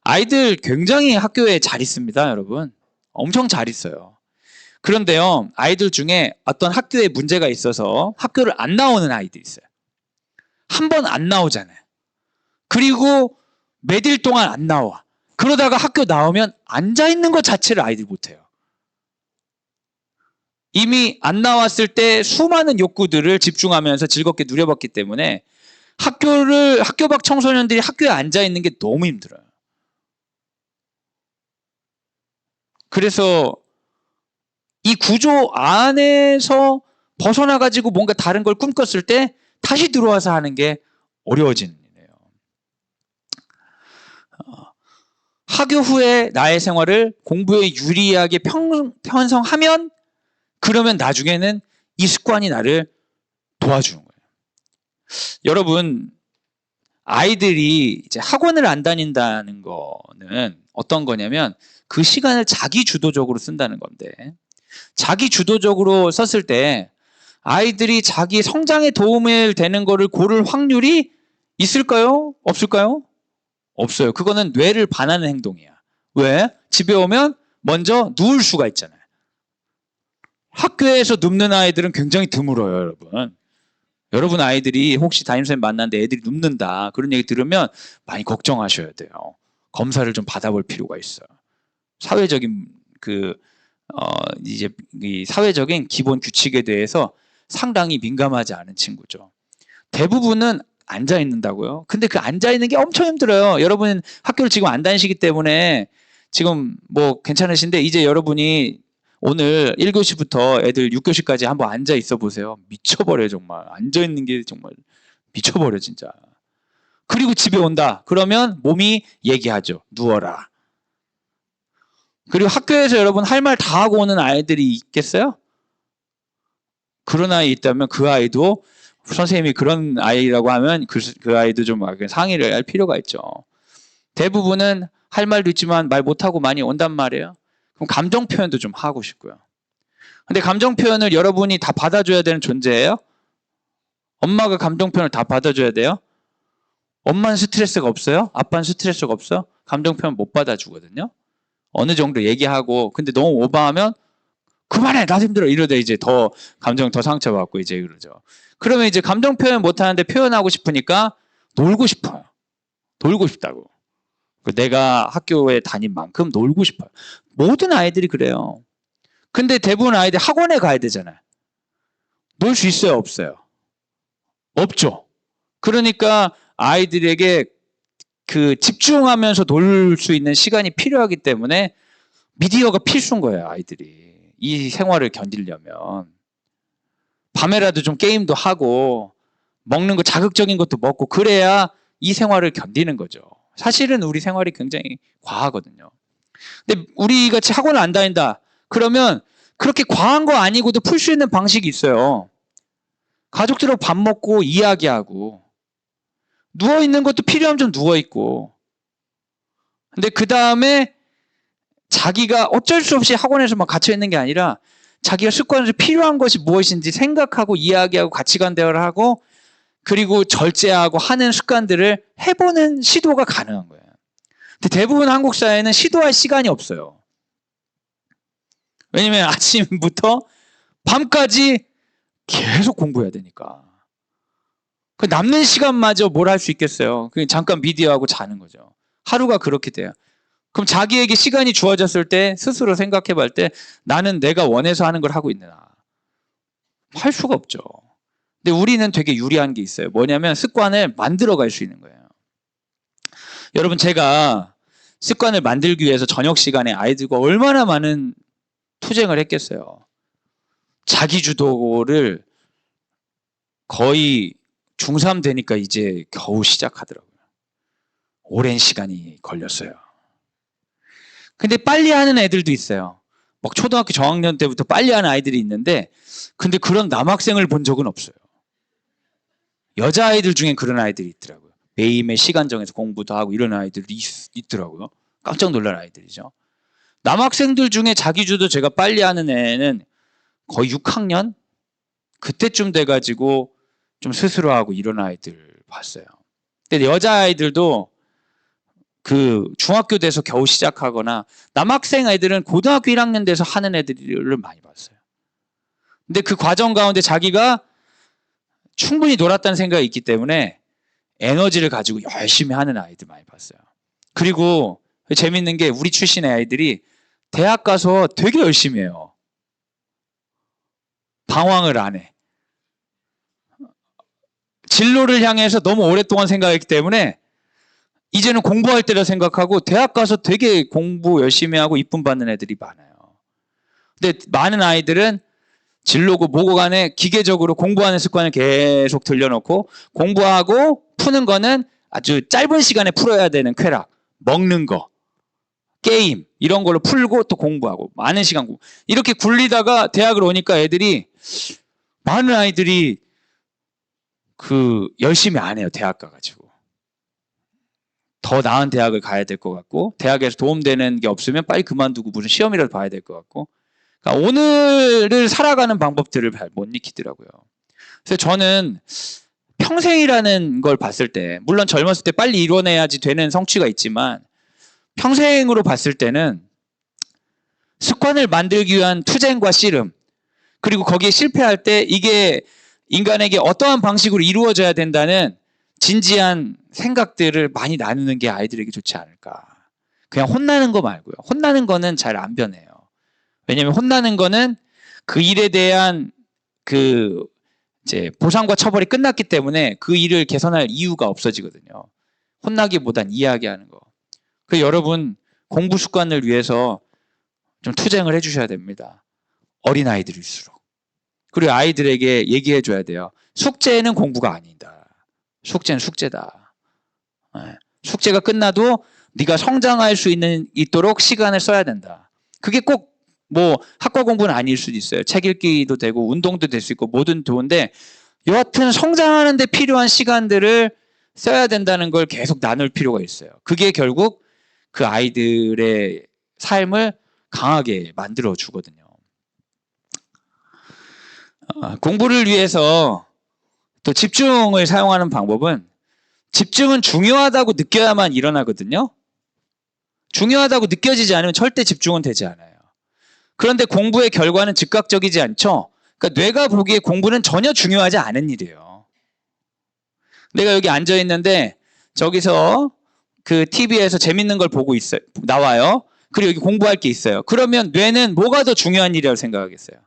아이들 굉장히 학교에 잘 있습니다, 여러분. 엄청 잘 있어요. 그런데요, 아이들 중에 어떤 학교에 문제가 있어서 학교를 안 나오는 아이들이 있어요. 한 번 안 나오잖아요. 그리고 몇 일 동안 안 나와. 그러다가 학교 나오면 앉아있는 것 자체를 아이들이 못해요. 이미 안 나왔을 때 수많은 욕구들을 집중하면서 즐겁게 누려봤기 때문에 학교 밖 청소년들이 학교에 앉아 있는 게 너무 힘들어요. 그래서 이 구조 안에서 벗어나가지고 뭔가 다른 걸 꿈꿨을 때 다시 들어와서 하는 게 어려워지는 일이에요. 학교 후에 나의 생활을 공부에 유리하게 편성하면 그러면 나중에는 이 습관이 나를 도와주는 거예요. 여러분, 아이들이 이제 학원을 안 다닌다는 거는 어떤 거냐면 그 시간을 자기 주도적으로 쓴다는 건데, 자기 주도적으로 썼을 때 아이들이 자기 성장에 도움이 되는 거를 고를 확률이 있을까요? 없을까요? 없어요. 그거는 뇌를 반하는 행동이야. 왜? 집에 오면 먼저 누울 수가 있잖아요. 학교에서 눕는 아이들은 굉장히 드물어요, 여러분. 여러분 아이들이 혹시 담임선생님 만났는데 애들이 눕는다 그런 얘기 들으면 많이 걱정하셔야 돼요. 검사를 좀 받아볼 필요가 있어요. 사회적인 이제 이 사회적인 기본 규칙에 대해서 상당히 민감하지 않은 친구죠. 대부분은 앉아 있는다고요. 근데 그 앉아 있는 게 엄청 힘들어요. 여러분 학교를 지금 안 다니시기 때문에 지금 뭐 괜찮으신데 이제 여러분이 오늘 1교시부터 애들 6교시까지 한번 앉아 있어 보세요. 미쳐버려요, 정말. 앉아 있는 게 정말 미쳐버려, 진짜. 그리고 집에 온다. 그러면 몸이 얘기하죠. 누워라. 그리고 학교에서 여러분 할 말 다 하고 오는 아이들이 있겠어요? 그런 아이 있다면 그 아이도 선생님이 그런 아이라고 하면 그 아이도 좀 상의를 할 필요가 있죠. 대부분은 할 말도 있지만 말 못하고 많이 온단 말이에요. 그럼 감정 표현도 좀 하고 싶고요. 근데 감정 표현을 여러분이 다 받아줘야 되는 존재예요? 엄마가 감정 표현을 다 받아줘야 돼요? 엄마는 스트레스가 없어요? 아빠는 스트레스가 없어? 감정 표현 못 받아주거든요. 어느 정도 얘기하고 근데 너무 오버하면 그만해 나 힘들어 이러다 이제 더 감정 더 상처받고 이제 그러죠. 그러면 이제 감정 표현 못하는데 표현하고 싶으니까 놀고 싶어요. 놀고 싶다고. 내가 학교에 다닌 만큼 놀고 싶어요. 모든 아이들이 그래요. 근데 대부분 아이들 학원에 가야 되잖아요. 놀 수 있어요? 없어요? 없죠. 그러니까 아이들에게 그 집중하면서 놀 수 있는 시간이 필요하기 때문에 미디어가 필수인 거예요, 아이들이. 이 생활을 견디려면. 밤에라도 좀 게임도 하고 먹는 거 자극적인 것도 먹고 그래야 이 생활을 견디는 거죠. 사실은 우리 생활이 굉장히 과하거든요. 근데 우리 같이 학원을 안 다닌다. 그러면 그렇게 과한 거 아니고도 풀 수 있는 방식이 있어요. 가족들하고 밥 먹고 이야기하고 누워있는 것도 필요하면 좀 누워있고 근데 그 다음에 자기가 어쩔 수 없이 학원에서 막 갇혀있는 게 아니라 자기가 습관으로 필요한 것이 무엇인지 생각하고 이야기하고 가치관 대화를 하고 그리고 절제하고 하는 습관들을 해보는 시도가 가능한 거예요. 근데 대부분 한국 사회는 시도할 시간이 없어요. 왜냐면 아침부터 밤까지 계속 공부해야 되니까. 그 남는 시간마저 뭘 할 수 있겠어요. 그냥 잠깐 미디어하고 자는 거죠. 하루가 그렇게 돼요. 그럼 자기에게 시간이 주어졌을 때 스스로 생각해 볼 때 나는 내가 원해서 하는 걸 하고 있나. 할 수가 없죠. 근데 우리는 되게 유리한 게 있어요. 뭐냐면 습관을 만들어 갈 수 있는 거예요. 여러분 제가 습관을 만들기 위해서 저녁 시간에 아이들과 얼마나 많은 투쟁을 했겠어요. 자기주도를 거의 중3 되니까 이제 겨우 시작하더라고요. 오랜 시간이 걸렸어요. 근데 빨리 하는 애들도 있어요. 막 초등학교 저학년 때부터 빨리 하는 아이들이 있는데 근데 그런 남학생을 본 적은 없어요. 여자아이들 중엔 그런 아이들이 있더라고요. 매일매일 시간 정해서 공부도 하고 이런 아이들이 있더라고요. 깜짝 놀란 아이들이죠. 남학생들 중에 자기주도 제가 빨리 하는 애는 거의 6학년? 그때쯤 돼가지고 좀 스스로 하고 이런 아이들 봤어요. 근데 여자아이들도 그 중학교 돼서 겨우 시작하거나 남학생 애들은 고등학교 1학년 돼서 하는 애들을 많이 봤어요. 근데 그 과정 가운데 자기가 충분히 놀았다는 생각이 있기 때문에 에너지를 가지고 열심히 하는 아이들 많이 봤어요. 그리고 재밌는 게 우리 출신의 아이들이 대학 가서 되게 열심히 해요. 방황을 안 해. 진로를 향해서 너무 오랫동안 생각했기 때문에 이제는 공부할 때라 생각하고 대학 가서 되게 공부 열심히 하고 이쁨 받는 애들이 많아요. 근데 많은 아이들은 진로고 뭐고 간에 기계적으로 공부하는 습관을 계속 들려놓고 공부하고 푸는 거는 아주 짧은 시간에 풀어야 되는 쾌락, 먹는 거, 게임 이런 걸로 풀고 또 공부하고 많은 시간 공부. 이렇게 굴리다가 대학을 오니까 애들이 많은 아이들이 열심히 안 해요. 대학 가가지고. 더 나은 대학을 가야 될 것 같고 대학에서 도움되는 게 없으면 빨리 그만두고 무슨 시험이라도 봐야 될 것 같고 그러니까 오늘을 살아가는 방법들을 잘 못 익히더라고요. 그래서 저는 평생이라는 걸 봤을 때 물론 젊었을 때 빨리 이뤄내야지 되는 성취가 있지만 평생으로 봤을 때는 습관을 만들기 위한 투쟁과 씨름 그리고 거기에 실패할 때 이게 인간에게 어떠한 방식으로 이루어져야 된다는 진지한 생각들을 많이 나누는 게 아이들에게 좋지 않을까. 그냥 혼나는 거 말고요. 혼나는 거는 잘 안 변해요. 왜냐하면 혼나는 거는 그 일에 대한 이제 보상과 처벌이 끝났기 때문에 그 일을 개선할 이유가 없어지거든요. 혼나기보단 이야기하는 거. 그래서 여러분 공부 습관을 위해서 좀 투쟁을 해주셔야 됩니다. 어린 아이들일수록. 그리고 아이들에게 얘기해 줘야 돼요. 숙제는 공부가 아니다. 숙제는 숙제다. 숙제가 끝나도 네가 성장할 수 있도록 시간을 써야 된다. 그게 꼭 학과 공부는 아닐 수도 있어요. 책 읽기도 되고 운동도 될 수 있고 뭐든 좋은데 여하튼 성장하는 데 필요한 시간들을 써야 된다는 걸 계속 나눌 필요가 있어요. 그게 결국 그 아이들의 삶을 강하게 만들어 주거든요. 공부를 위해서 또 집중을 사용하는 방법은 집중은 중요하다고 느껴야만 일어나거든요. 중요하다고 느껴지지 않으면 절대 집중은 되지 않아요. 그런데 공부의 결과는 즉각적이지 않죠. 그러니까 뇌가 보기에 공부는 전혀 중요하지 않은 일이에요. 내가 여기 앉아 있는데 저기서 그 TV에서 재밌는 걸 보고 있어요. 나와요. 그리고 여기 공부할 게 있어요. 그러면 뇌는 뭐가 더 중요한 일이라고 생각하겠어요?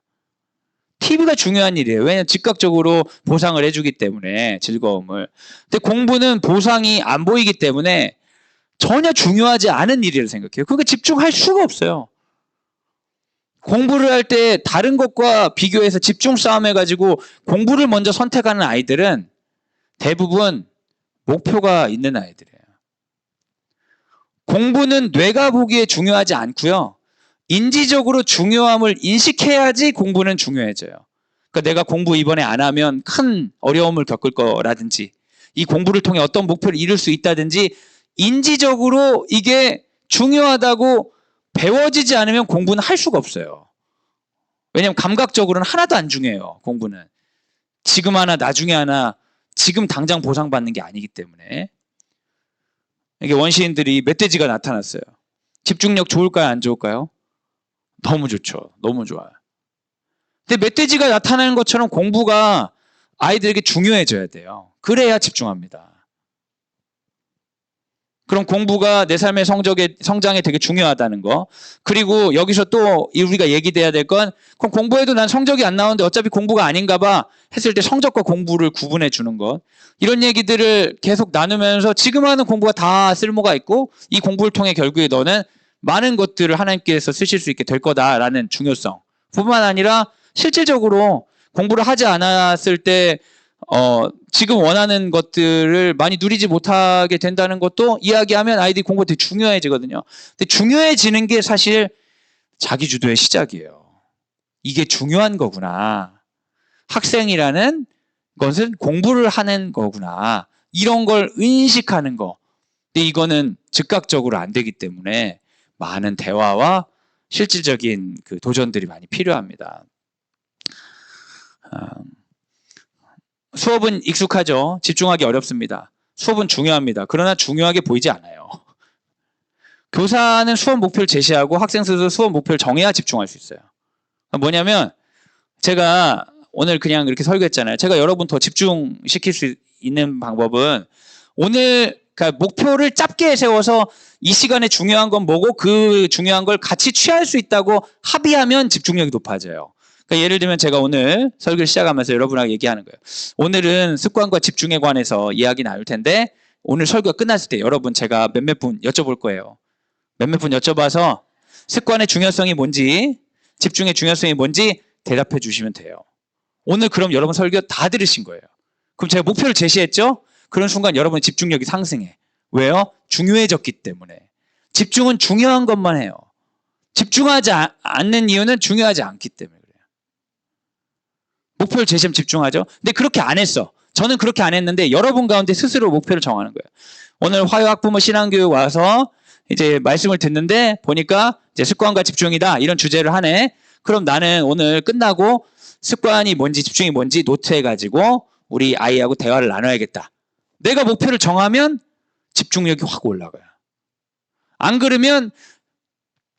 TV가 중요한 일이에요. 왜냐하면 즉각적으로 보상을 해주기 때문에 즐거움을. 근데 공부는 보상이 안 보이기 때문에 전혀 중요하지 않은 일이라고 생각해요. 그러니까 집중할 수가 없어요. 공부를 할 때 다른 것과 비교해서 집중 싸움 해가지고 공부를 먼저 선택하는 아이들은 대부분 목표가 있는 아이들이에요. 공부는 뇌가 보기에 중요하지 않고요. 인지적으로 중요함을 인식해야지 공부는 중요해져요. 그러니까 내가 공부 이번에 안 하면 큰 어려움을 겪을 거라든지 이 공부를 통해 어떤 목표를 이룰 수 있다든지 인지적으로 이게 중요하다고 배워지지 않으면 공부는 할 수가 없어요. 왜냐하면 감각적으로는 하나도 안 중요해요. 공부는. 지금 하나 나중에 하나 지금 당장 보상받는 게 아니기 때문에. 이게 원시인들이 멧돼지가 나타났어요. 집중력 좋을까요? 안 좋을까요? 너무 좋죠. 너무 좋아요. 근데 멧돼지가 나타나는 것처럼 공부가 아이들에게 중요해져야 돼요. 그래야 집중합니다. 그럼 공부가 내 삶의 성장에 되게 중요하다는 거. 그리고 여기서 또 우리가 얘기돼야 될 건 그럼 공부해도 난 성적이 안 나오는데 어차피 공부가 아닌가 봐 했을 때 성적과 공부를 구분해 주는 것. 이런 얘기들을 계속 나누면서 지금 하는 공부가 다 쓸모가 있고 이 공부를 통해 결국에 너는 많은 것들을 하나님께서 쓰실 수 있게 될 거다라는 중요성. 뿐만 아니라 실질적으로 공부를 하지 않았을 때 지금 원하는 것들을 많이 누리지 못하게 된다는 것도 이야기하면 아이들이 공부가 되게 중요해지거든요. 근데 중요해지는 게 사실 자기주도의 시작이에요. 이게 중요한 거구나. 학생이라는 것은 공부를 하는 거구나. 이런 걸 인식하는 거. 근데 이거는 즉각적으로 안 되기 때문에 많은 대화와 실질적인 그 도전들이 많이 필요합니다. 수업은 익숙하죠. 집중하기 어렵습니다. 수업은 중요합니다. 그러나 중요하게 보이지 않아요. 교사는 수업 목표를 제시하고 학생 스스로 수업 목표를 정해야 집중할 수 있어요. 뭐냐면 제가 오늘 그냥 이렇게 설교했잖아요. 제가 여러분 더 집중시킬 수 있는 방법은 오늘 그러니까 목표를 짧게 세워서 이 시간에 중요한 건 뭐고 그 중요한 걸 같이 취할 수 있다고 합의하면 집중력이 높아져요. 그러니까 예를 들면 제가 오늘 설교를 시작하면서 여러분하고 얘기하는 거예요. 오늘은 습관과 집중에 관해서 이야기 나눌 텐데 오늘 설교가 끝났을 때 여러분 제가 몇몇 분 여쭤볼 거예요. 몇몇 분 여쭤봐서 습관의 중요성이 뭔지, 집중의 중요성이 뭔지 대답해 주시면 돼요. 오늘 그럼 여러분 설교 다 들으신 거예요. 그럼 제가 목표를 제시했죠? 그런 순간 여러분의 집중력이 상승해. 왜요? 중요해졌기 때문에. 집중은 중요한 것만 해요. 집중하지 않는 이유는 중요하지 않기 때문에 그래요. 목표를 제시하면 집중하죠. 근데 그렇게 안 했어. 저는 그렇게 안 했는데 여러분 가운데 스스로 목표를 정하는 거예요. 오늘 화요학부모 신앙교육 와서 이제 말씀을 듣는데 보니까 이제 습관과 집중이다 이런 주제를 하네. 그럼 나는 오늘 끝나고 습관이 뭔지 집중이 뭔지 노트해가지고 우리 아이하고 대화를 나눠야겠다. 내가 목표를 정하면 집중력이 확 올라가요. 안 그러면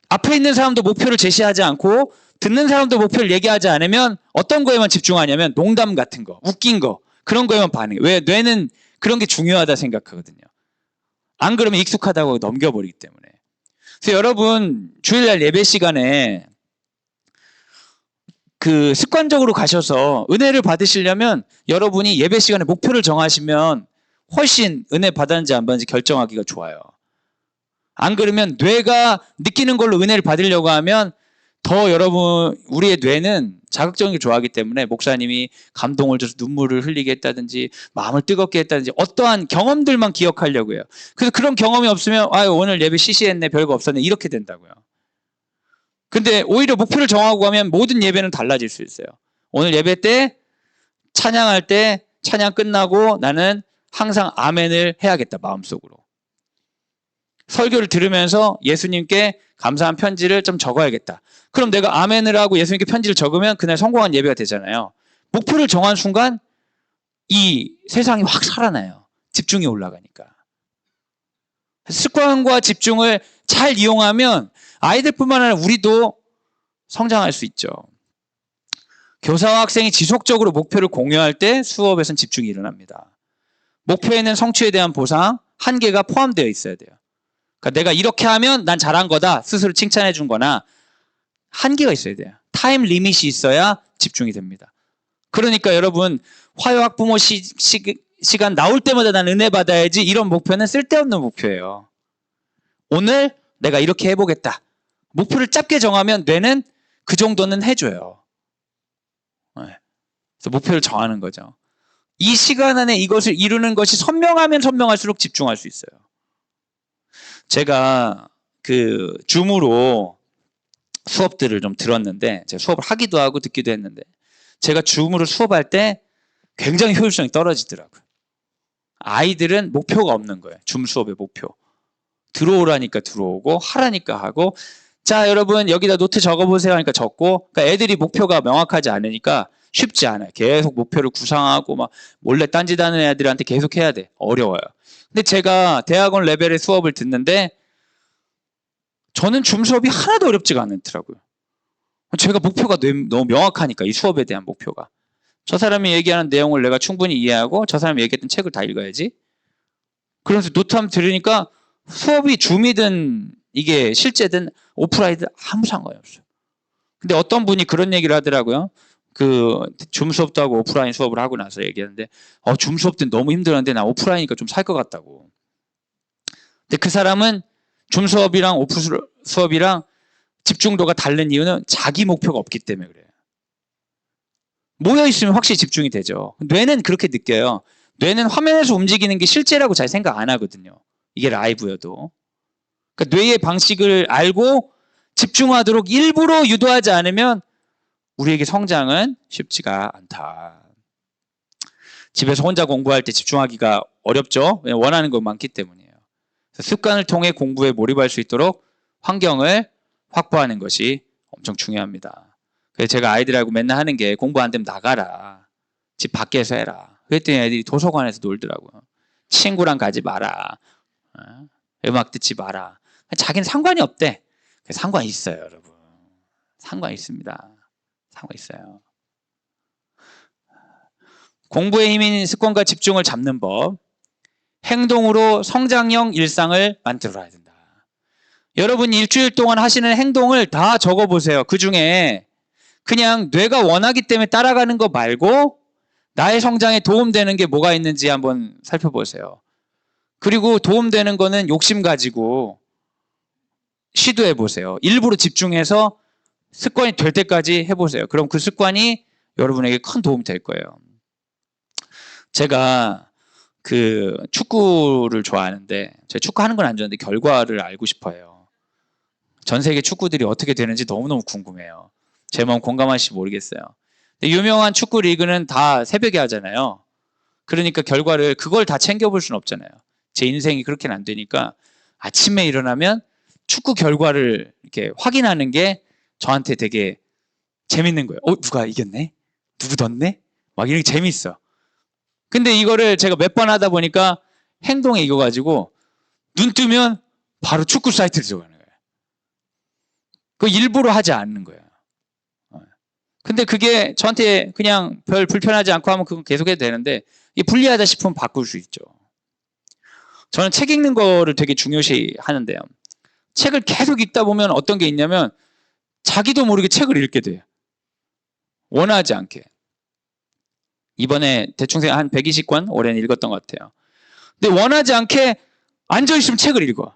앞에 있는 사람도 목표를 제시하지 않고 듣는 사람도 목표를 얘기하지 않으면 어떤 거에만 집중하냐면 농담 같은 거, 웃긴 거 그런 거에만 반응해. 왜? 뇌는 그런 게 중요하다 생각하거든요. 안 그러면 익숙하다고 넘겨버리기 때문에. 그래서 여러분 주일날 예배 시간에 그 습관적으로 가셔서 은혜를 받으시려면 여러분이 예배 시간에 목표를 정하시면 훨씬 은혜 받았는지 안 받았는지 결정하기가 좋아요. 안 그러면 뇌가 느끼는 걸로 은혜를 받으려고 하면 더 여러분 우리의 뇌는 자극적인 게 좋아하기 때문에 목사님이 감동을 줘서 눈물을 흘리게 했다든지 마음을 뜨겁게 했다든지 어떠한 경험들만 기억하려고 해요. 그래서 그런 경험이 없으면 아유 오늘 예배 시시했네 별거 없었네 이렇게 된다고요. 근데 오히려 목표를 정하고 가면 모든 예배는 달라질 수 있어요. 오늘 예배 때 찬양할 때 찬양 끝나고 나는 항상 아멘을 해야겠다 마음속으로. 설교를 들으면서 예수님께 감사한 편지를 좀 적어야겠다. 그럼 내가 아멘을 하고 예수님께 편지를 적으면 그날 성공한 예배가 되잖아요. 목표를 정한 순간 이 세상이 확 살아나요. 집중이 올라가니까. 습관과 집중을 잘 이용하면 아이들뿐만 아니라 우리도 성장할 수 있죠. 교사와 학생이 지속적으로 목표를 공유할 때 수업에선 집중이 일어납니다. 목표에는 성취에 대한 보상, 한계가 포함되어 있어야 돼요. 그러니까 내가 이렇게 하면 난 잘한 거다 스스로 칭찬해 준 거나 한계가 있어야 돼요. 타임 리밋이 있어야 집중이 됩니다. 그러니까 여러분 화요학부모 시간 나올 때마다 난 은혜 받아야지 이런 목표는 쓸데없는 목표예요. 오늘 내가 이렇게 해보겠다. 목표를 짧게 정하면 뇌는 그 정도는 해줘요. 그래서 목표를 정하는 거죠. 이 시간 안에 이것을 이루는 것이 선명하면 선명할수록 집중할 수 있어요. 제가 그 줌으로 수업들을 좀 들었는데 제가 수업을 하기도 하고 듣기도 했는데 제가 줌으로 수업할 때 굉장히 효율성이 떨어지더라고요. 아이들은 목표가 없는 거예요. 줌 수업의 목표. 들어오라니까 들어오고 하라니까 하고 자 여러분 여기다 노트 적어보세요 하니까 적고 그러니까 애들이 목표가 명확하지 않으니까 쉽지 않아요. 계속 목표를 구상하고 막 몰래 딴짓하는 애들한테 계속 해야 돼. 어려워요. 근데 제가 대학원 레벨의 수업을 듣는데 저는 줌 수업이 하나도 어렵지가 않더라고요. 제가 목표가 너무 명확하니까 이 수업에 대한 목표가. 저 사람이 얘기하는 내용을 내가 충분히 이해하고 저 사람이 얘기했던 책을 다 읽어야지. 그러면서 노트 한번 들으니까 수업이 줌이든 이게 실제든 오프라인이든 아무 상관이 없어요. 근데 어떤 분이 그런 얘기를 하더라고요. 그 줌 수업도 하고 오프라인 수업을 하고 나서 얘기하는데 줌 수업 때는 너무 힘들었는데 나 오프라인이니까 좀 살 것 같다고. 근데 그 사람은 줌 수업이랑 오프 수업이랑 집중도가 다른 이유는 자기 목표가 없기 때문에 그래요. 모여 있으면 확실히 집중이 되죠. 뇌는 그렇게 느껴요. 뇌는 화면에서 움직이는 게 실제라고 잘 생각 안 하거든요. 이게 라이브여도. 그러니까 뇌의 방식을 알고 집중하도록 일부러 유도하지 않으면 우리에게 성장은 쉽지가 않다. 집에서 혼자 공부할 때 집중하기가 어렵죠. 원하는 것 많기 때문이에요. 습관을 통해 공부에 몰입할 수 있도록 환경을 확보하는 것이 엄청 중요합니다. 그래서 제가 아이들하고 맨날 하는 게 공부 안 되면 나가라. 집 밖에서 해라. 그랬더니 애들이 도서관에서 놀더라고요. 친구랑 가지 마라. 음악 듣지 마라. 자기는 상관이 없대. 상관 있어요, 여러분. 상관 있습니다. 상관 있어요. 공부의 힘인 습관과 집중을 잡는 법. 행동으로 성장형 일상을 만들어야 된다. 여러분 일주일 동안 하시는 행동을 다 적어보세요. 그 중에 그냥 뇌가 원하기 때문에 따라가는 거 말고 나의 성장에 도움되는 게 뭐가 있는지 한번 살펴보세요. 그리고 도움되는 거는 욕심 가지고 시도해 보세요. 일부러 집중해서 습관이 될 때까지 해보세요. 그럼 그 습관이 여러분에게 큰 도움이 될 거예요. 제가 그 축구를 좋아하는데 제가 축구하는 건 안 좋아하는데 결과를 알고 싶어요. 전 세계 축구들이 어떻게 되는지 너무너무 궁금해요. 제 마음 공감하실지 모르겠어요. 근데 유명한 축구 리그는 다 새벽에 하잖아요. 그러니까 결과를 그걸 다 챙겨볼 수는 없잖아요. 제 인생이 그렇게는 안 되니까 아침에 일어나면 축구 결과를 이렇게 확인하는 게 저한테 되게 재밌는 거예요. 누가 이겼네? 누구 졌네? 막 이런 게 재밌어. 근데 이거를 제가 몇 번 하다 보니까 행동에 익어가지고 눈 뜨면 바로 축구 사이트를 들어가는 거예요. 그 일부러 하지 않는 거예요. 근데 그게 저한테 그냥 별 불편하지 않고 하면 그건 계속해도 되는데 이게 불리하다 싶으면 바꿀 수 있죠. 저는 책 읽는 거를 되게 중요시 하는데요. 책을 계속 읽다 보면 어떤 게 있냐면 자기도 모르게 책을 읽게 돼요. 원하지 않게. 이번에 대충 한 120권 올해는 읽었던 것 같아요. 근데 원하지 않게 앉아있으면 책을 읽어.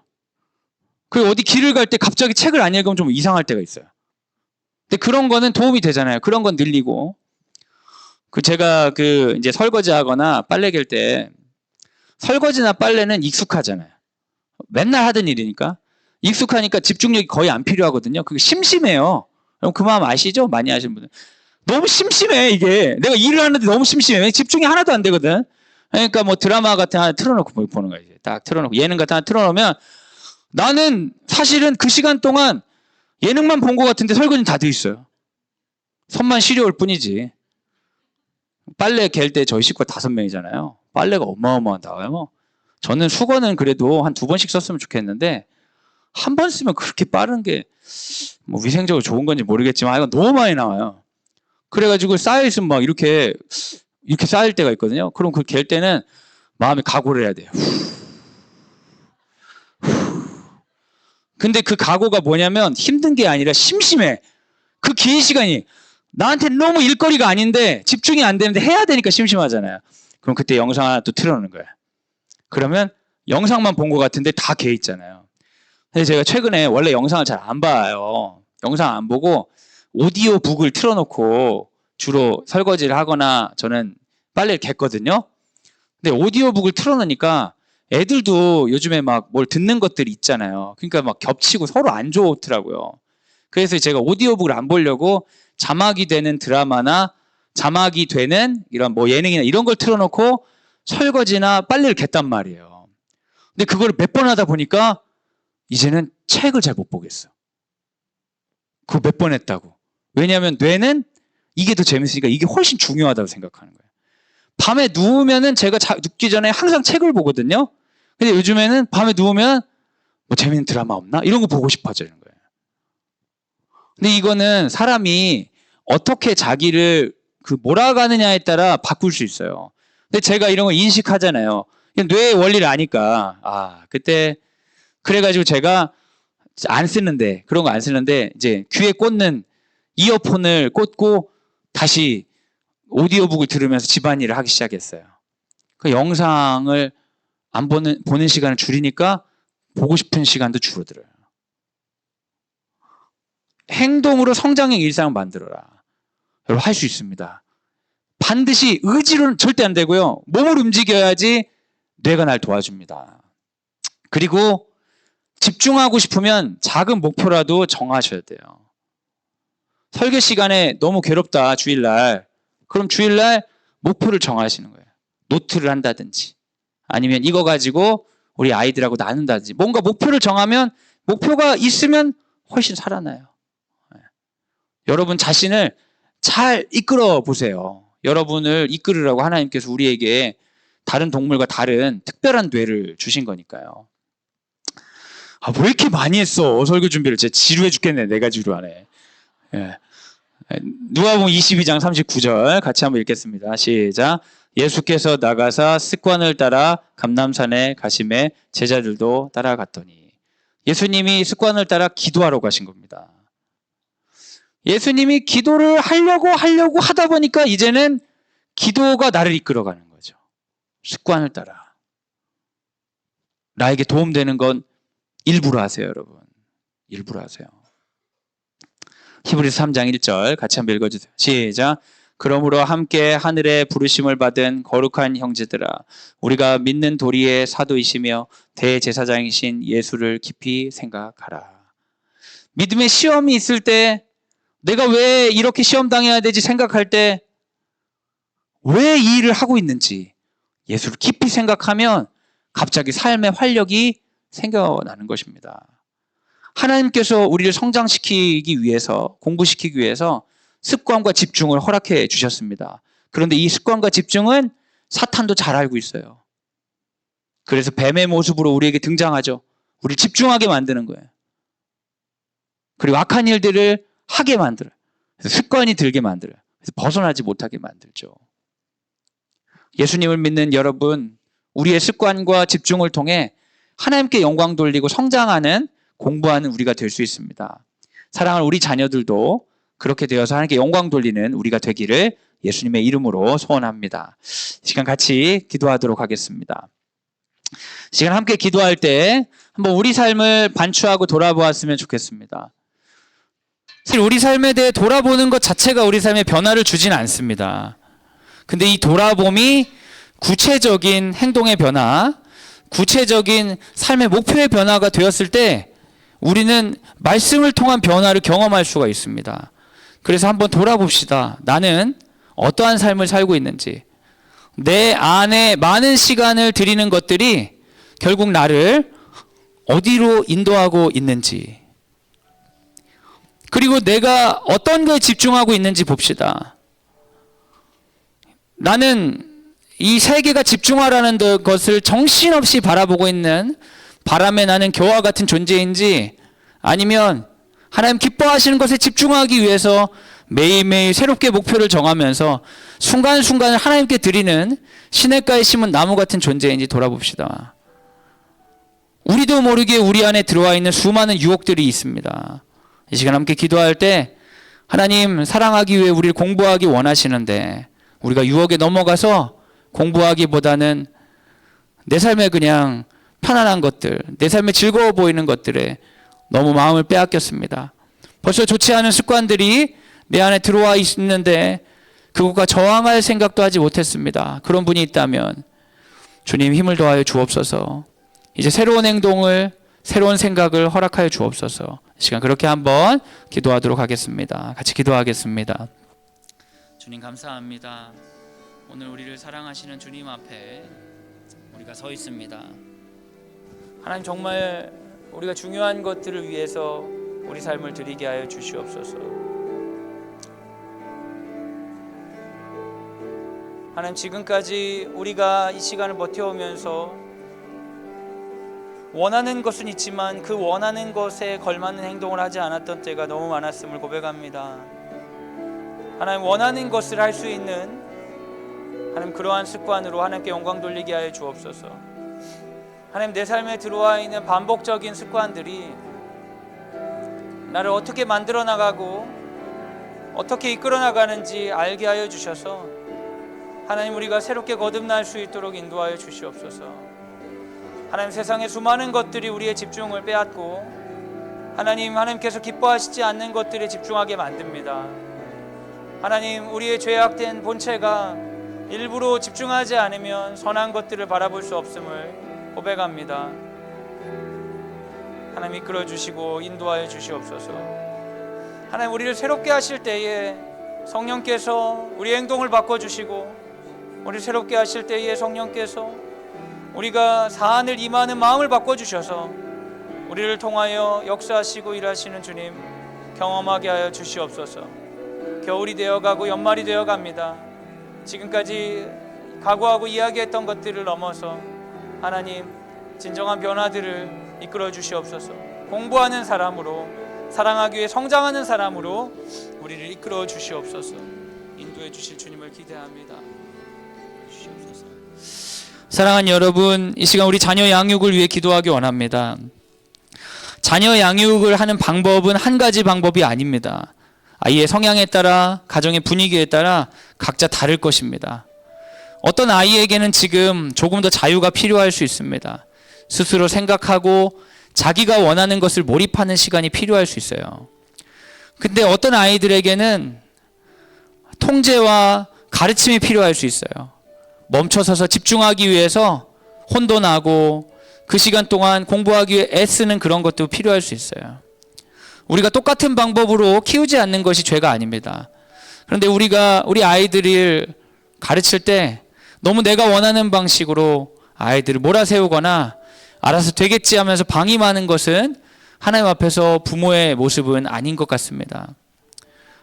그리고 어디 길을 갈 때 갑자기 책을 안 읽으면 좀 이상할 때가 있어요. 근데 그런 거는 도움이 되잖아요. 그런 건 늘리고. 제가 이제 설거지 하거나 빨래 갤 때 설거지나 빨래는 익숙하잖아요. 맨날 하던 일이니까. 익숙하니까 집중력이 거의 안 필요하거든요. 그게 심심해요. 그럼 그 마음 아시죠? 많이 하시는 분들. 너무 심심해, 이게. 내가 일을 하는데 너무 심심해. 집중이 하나도 안 되거든. 그러니까 뭐 드라마 같은 거 하나 틀어놓고 보는 거야. 딱 틀어놓고. 예능 같은 거 하나 틀어놓으면 나는 사실은 그 시간 동안 예능만 본 것 같은데 설거지는 다 돼 있어요. 손만 시려울 뿐이지. 빨래 갤 때 저희 식구 5명이잖아요. 빨래가 어마어마하다고요. 저는 수건은 그래도 한 2번씩 썼으면 좋겠는데 한 번 쓰면 그렇게 빠른 게 뭐 위생적으로 좋은 건지 모르겠지만 이건 너무 많이 나와요. 그래가지고 쌓여있으면 막 이렇게 쌓일 때가 있거든요. 그럼 그 갤 때는 마음에 각오를 해야 돼요. 근데 그 각오가 뭐냐면 힘든 게 아니라 심심해. 그 긴 시간이 나한테 너무 일거리가 아닌데 집중이 안 되는데 해야 되니까 심심하잖아요. 그럼 그때 영상 하나 또 틀어놓는 거예요. 그러면 영상만 본 것 같은데 다 개 있잖아요. 근데 제가 최근에 원래 영상을 잘 안 봐요. 영상 안 보고 오디오 북을 틀어놓고 주로 설거지를 하거나 저는 빨래를 갰거든요. 근데 오디오 북을 틀어놓으니까 애들도 요즘에 막 뭘 듣는 것들이 있잖아요. 그러니까 막 겹치고 서로 안 좋더라고요. 그래서 제가 오디오북을 안 보려고 자막이 되는 드라마나 자막이 되는 이런 뭐 예능이나 이런 걸 틀어놓고 설거지나 빨래를 갰단 말이에요. 근데 그걸 몇 번 하다 보니까 이제는 책을 잘 못 보겠어. 그거 몇 번 했다고. 왜냐하면 뇌는 이게 더 재밌으니까 이게 훨씬 중요하다고 생각하는 거예요. 밤에 누우면은 제가 눕기 전에 항상 책을 보거든요. 근데 요즘에는 밤에 누우면 뭐 재밌는 드라마 없나? 이런 거 보고 싶어지는 거예요. 근데 이거는 사람이 어떻게 자기를 몰아가느냐에 따라 바꿀 수 있어요. 근데 제가 이런 거 인식하잖아요. 뇌의 원리를 아니까. 그때 그래가지고 제가 안 쓰는데 그런 거 안 쓰는데 이제 귀에 꽂는 이어폰을 꽂고 다시 오디오북을 들으면서 집안일을 하기 시작했어요. 그 영상을 안 보는 시간을 줄이니까 보고 싶은 시간도 줄어들어요. 행동으로 성장의 일상을 만들어라. 여러분 할 수 있습니다. 반드시 의지로는 절대 안 되고요. 몸을 움직여야지 뇌가 날 도와줍니다. 그리고 집중하고 싶으면 작은 목표라도 정하셔야 돼요. 설교 시간에 너무 괴롭다 주일날. 그럼 주일날 목표를 정하시는 거예요. 노트를 한다든지 아니면 이거 가지고 우리 아이들하고 나눈다든지 뭔가 목표를 정하면 목표가 있으면 훨씬 살아나요. 여러분 자신을 잘 이끌어 보세요. 여러분을 이끌으라고 하나님께서 우리에게 다른 동물과 다른 특별한 뇌를 주신 거니까요. 왜 이렇게 많이 했어? 설교 준비를. 진짜 지루해 죽겠네. 내가 지루하네. 예. 누가복음 22장 39절 같이 한번 읽겠습니다. 시작. 예수께서 나가사 습관을 따라 감람산에 가심에 제자들도 따라갔더니 예수님이 습관을 따라 기도하러 가신 겁니다. 예수님이 기도를 하려고 하다 보니까 이제는 기도가 나를 이끌어가는 거죠. 습관을 따라. 나에게 도움되는 건 일부러 하세요, 여러분. 일부러 하세요. 히브리서 3장 1절 같이 한번 읽어주세요. 시작. 그러므로 함께 하늘의 부르심을 받은 거룩한 형제들아, 우리가 믿는 도리의 사도이시며 대제사장이신 예수를 깊이 생각하라. 믿음의 시험이 있을 때, 내가 왜 이렇게 시험 당해야 되지 생각할 때, 왜 이 일을 하고 있는지 예수를 깊이 생각하면 갑자기 삶의 활력이 생겨나는 것입니다. 하나님께서 우리를 성장시키기 위해서, 공부시키기 위해서 습관과 집중을 허락해 주셨습니다. 그런데 이 습관과 집중은 사탄도 잘 알고 있어요. 그래서 뱀의 모습으로 우리에게 등장하죠. 우리를 집중하게 만드는 거예요. 그리고 악한 일들을 하게 만들어요. 그래서 습관이 들게 만들어요. 그래서 벗어나지 못하게 만들죠. 예수님을 믿는 여러분, 우리의 습관과 집중을 통해 하나님께 영광 돌리고 성장하는, 공부하는 우리가 될 수 있습니다. 사랑하는 우리 자녀들도 그렇게 되어서 하나님께 영광 돌리는 우리가 되기를 예수님의 이름으로 소원합니다. 이 시간 같이 기도하도록 하겠습니다. 이 시간 함께 기도할 때 한번 우리 삶을 반추하고 돌아보았으면 좋겠습니다. 사실 우리 삶에 대해 돌아보는 것 자체가 우리 삶에 변화를 주진 않습니다. 근데 이 돌아봄이 구체적인 행동의 변화, 구체적인 삶의 목표의 변화가 되었을 때 우리는 말씀을 통한 변화를 경험할 수가 있습니다. 그래서 한번 돌아봅시다. 나는 어떠한 삶을 살고 있는지, 내 안에 많은 시간을 들이는 것들이 결국 나를 어디로 인도하고 있는지, 그리고 내가 어떤 거에 집중하고 있는지 봅시다. 나는 이 세계가 집중하라는 것을 정신없이 바라보고 있는 바람에 나는 겨와 같은 존재인지, 아니면 하나님 기뻐하시는 것에 집중하기 위해서 매일매일 새롭게 목표를 정하면서 순간순간을 하나님께 드리는 시냇가에 심은 나무 같은 존재인지 돌아봅시다. 우리도 모르게 우리 안에 들어와 있는 수많은 유혹들이 있습니다. 이 시간 함께 기도할 때 하나님 사랑하기 위해 우리를 공부하기 원하시는데, 우리가 유혹에 넘어가서 공부하기보다는 내 삶에 그냥 편안한 것들, 내 삶에 즐거워 보이는 것들에 너무 마음을 빼앗겼습니다. 벌써 좋지 않은 습관들이 내 안에 들어와 있는데 그것과 저항할 생각도 하지 못했습니다. 그런 분이 있다면 주님 힘을 더하여 주옵소서. 이제 새로운 행동을, 새로운 생각을 허락하여 주옵소서. 이 시간 그렇게 한번 기도하도록 하겠습니다. 같이 기도하겠습니다. 주님 감사합니다. 오늘 우리를 사랑하시는 주님 앞에 우리가 서 있습니다. 하나님, 정말 우리가 중요한 것들을 위해서 우리 삶을 드리게 하여 주시옵소서. 하나님, 지금까지 우리가 이 시간을 버텨오면서 원하는 것은 있지만 그 원하는 것에 걸맞는 행동을 하지 않았던 때가 너무 많았음을 고백합니다. 하나님, 원하는 것을 할 수 있는 하나님 그러한 습관으로 하나님께 영광 돌리게 하여 주옵소서. 하나님, 내 삶에 들어와 있는 반복적인 습관들이 나를 어떻게 만들어 나가고 어떻게 이끌어 나가는지 알게 하여 주셔서 하나님, 우리가 새롭게 거듭날 수 있도록 인도하여 주시옵소서. 하나님, 세상의 수많은 것들이 우리의 집중을 빼앗고 하나님께서 기뻐하시지 않는 것들에 집중하게 만듭니다. 하나님, 우리의 죄악된 본체가 일부러 집중하지 않으면 선한 것들을 바라볼 수 없음을 고백합니다. 하나님, 이끌어 주시고 인도하여 주시옵소서. 하나님, 우리를 새롭게 하실 때에 성령께서 우리의 행동을 바꿔주시고, 우리를 새롭게 하실 때에 성령께서 우리가 사안을 임하는 마음을 바꿔주셔서 우리를 통하여 역사하시고 일하시는 주님 경험하게 하여 주시옵소서. 겨울이 되어가고 연말이 되어갑니다. 지금까지 각오하고 이야기했던 것들을 넘어서 하나님, 진정한 변화들을 이끌어 주시옵소서. 공부하는 사람으로, 사랑하기 위해 성장하는 사람으로 우리를 이끌어 주시옵소서. 인도해 주실 주님을 기대합니다. 주시옵소서. 사랑하는 여러분, 이 시간 우리 자녀 양육을 위해 기도하기 원합니다. 자녀 양육을 하는 방법은 한 가지 방법이 아닙니다. 아이의 성향에 따라, 가정의 분위기에 따라 각자 다를 것입니다. 어떤 아이에게는 지금 조금 더 자유가 필요할 수 있습니다. 스스로 생각하고 자기가 원하는 것을 몰입하는 시간이 필요할 수 있어요. 근데 어떤 아이들에게는 통제와 가르침이 필요할 수 있어요. 멈춰서서 집중하기 위해서 혼돈하고 그 시간 동안 공부하기 위해 애쓰는 그런 것도 필요할 수 있어요. 우리가 똑같은 방법으로 키우지 않는 것이 죄가 아닙니다. 그런데 우리가 우리 아이들을 가르칠 때 너무 내가 원하는 방식으로 아이들을 몰아세우거나 알아서 되겠지 하면서 방임하는 것은 하나님 앞에서 부모의 모습은 아닌 것 같습니다.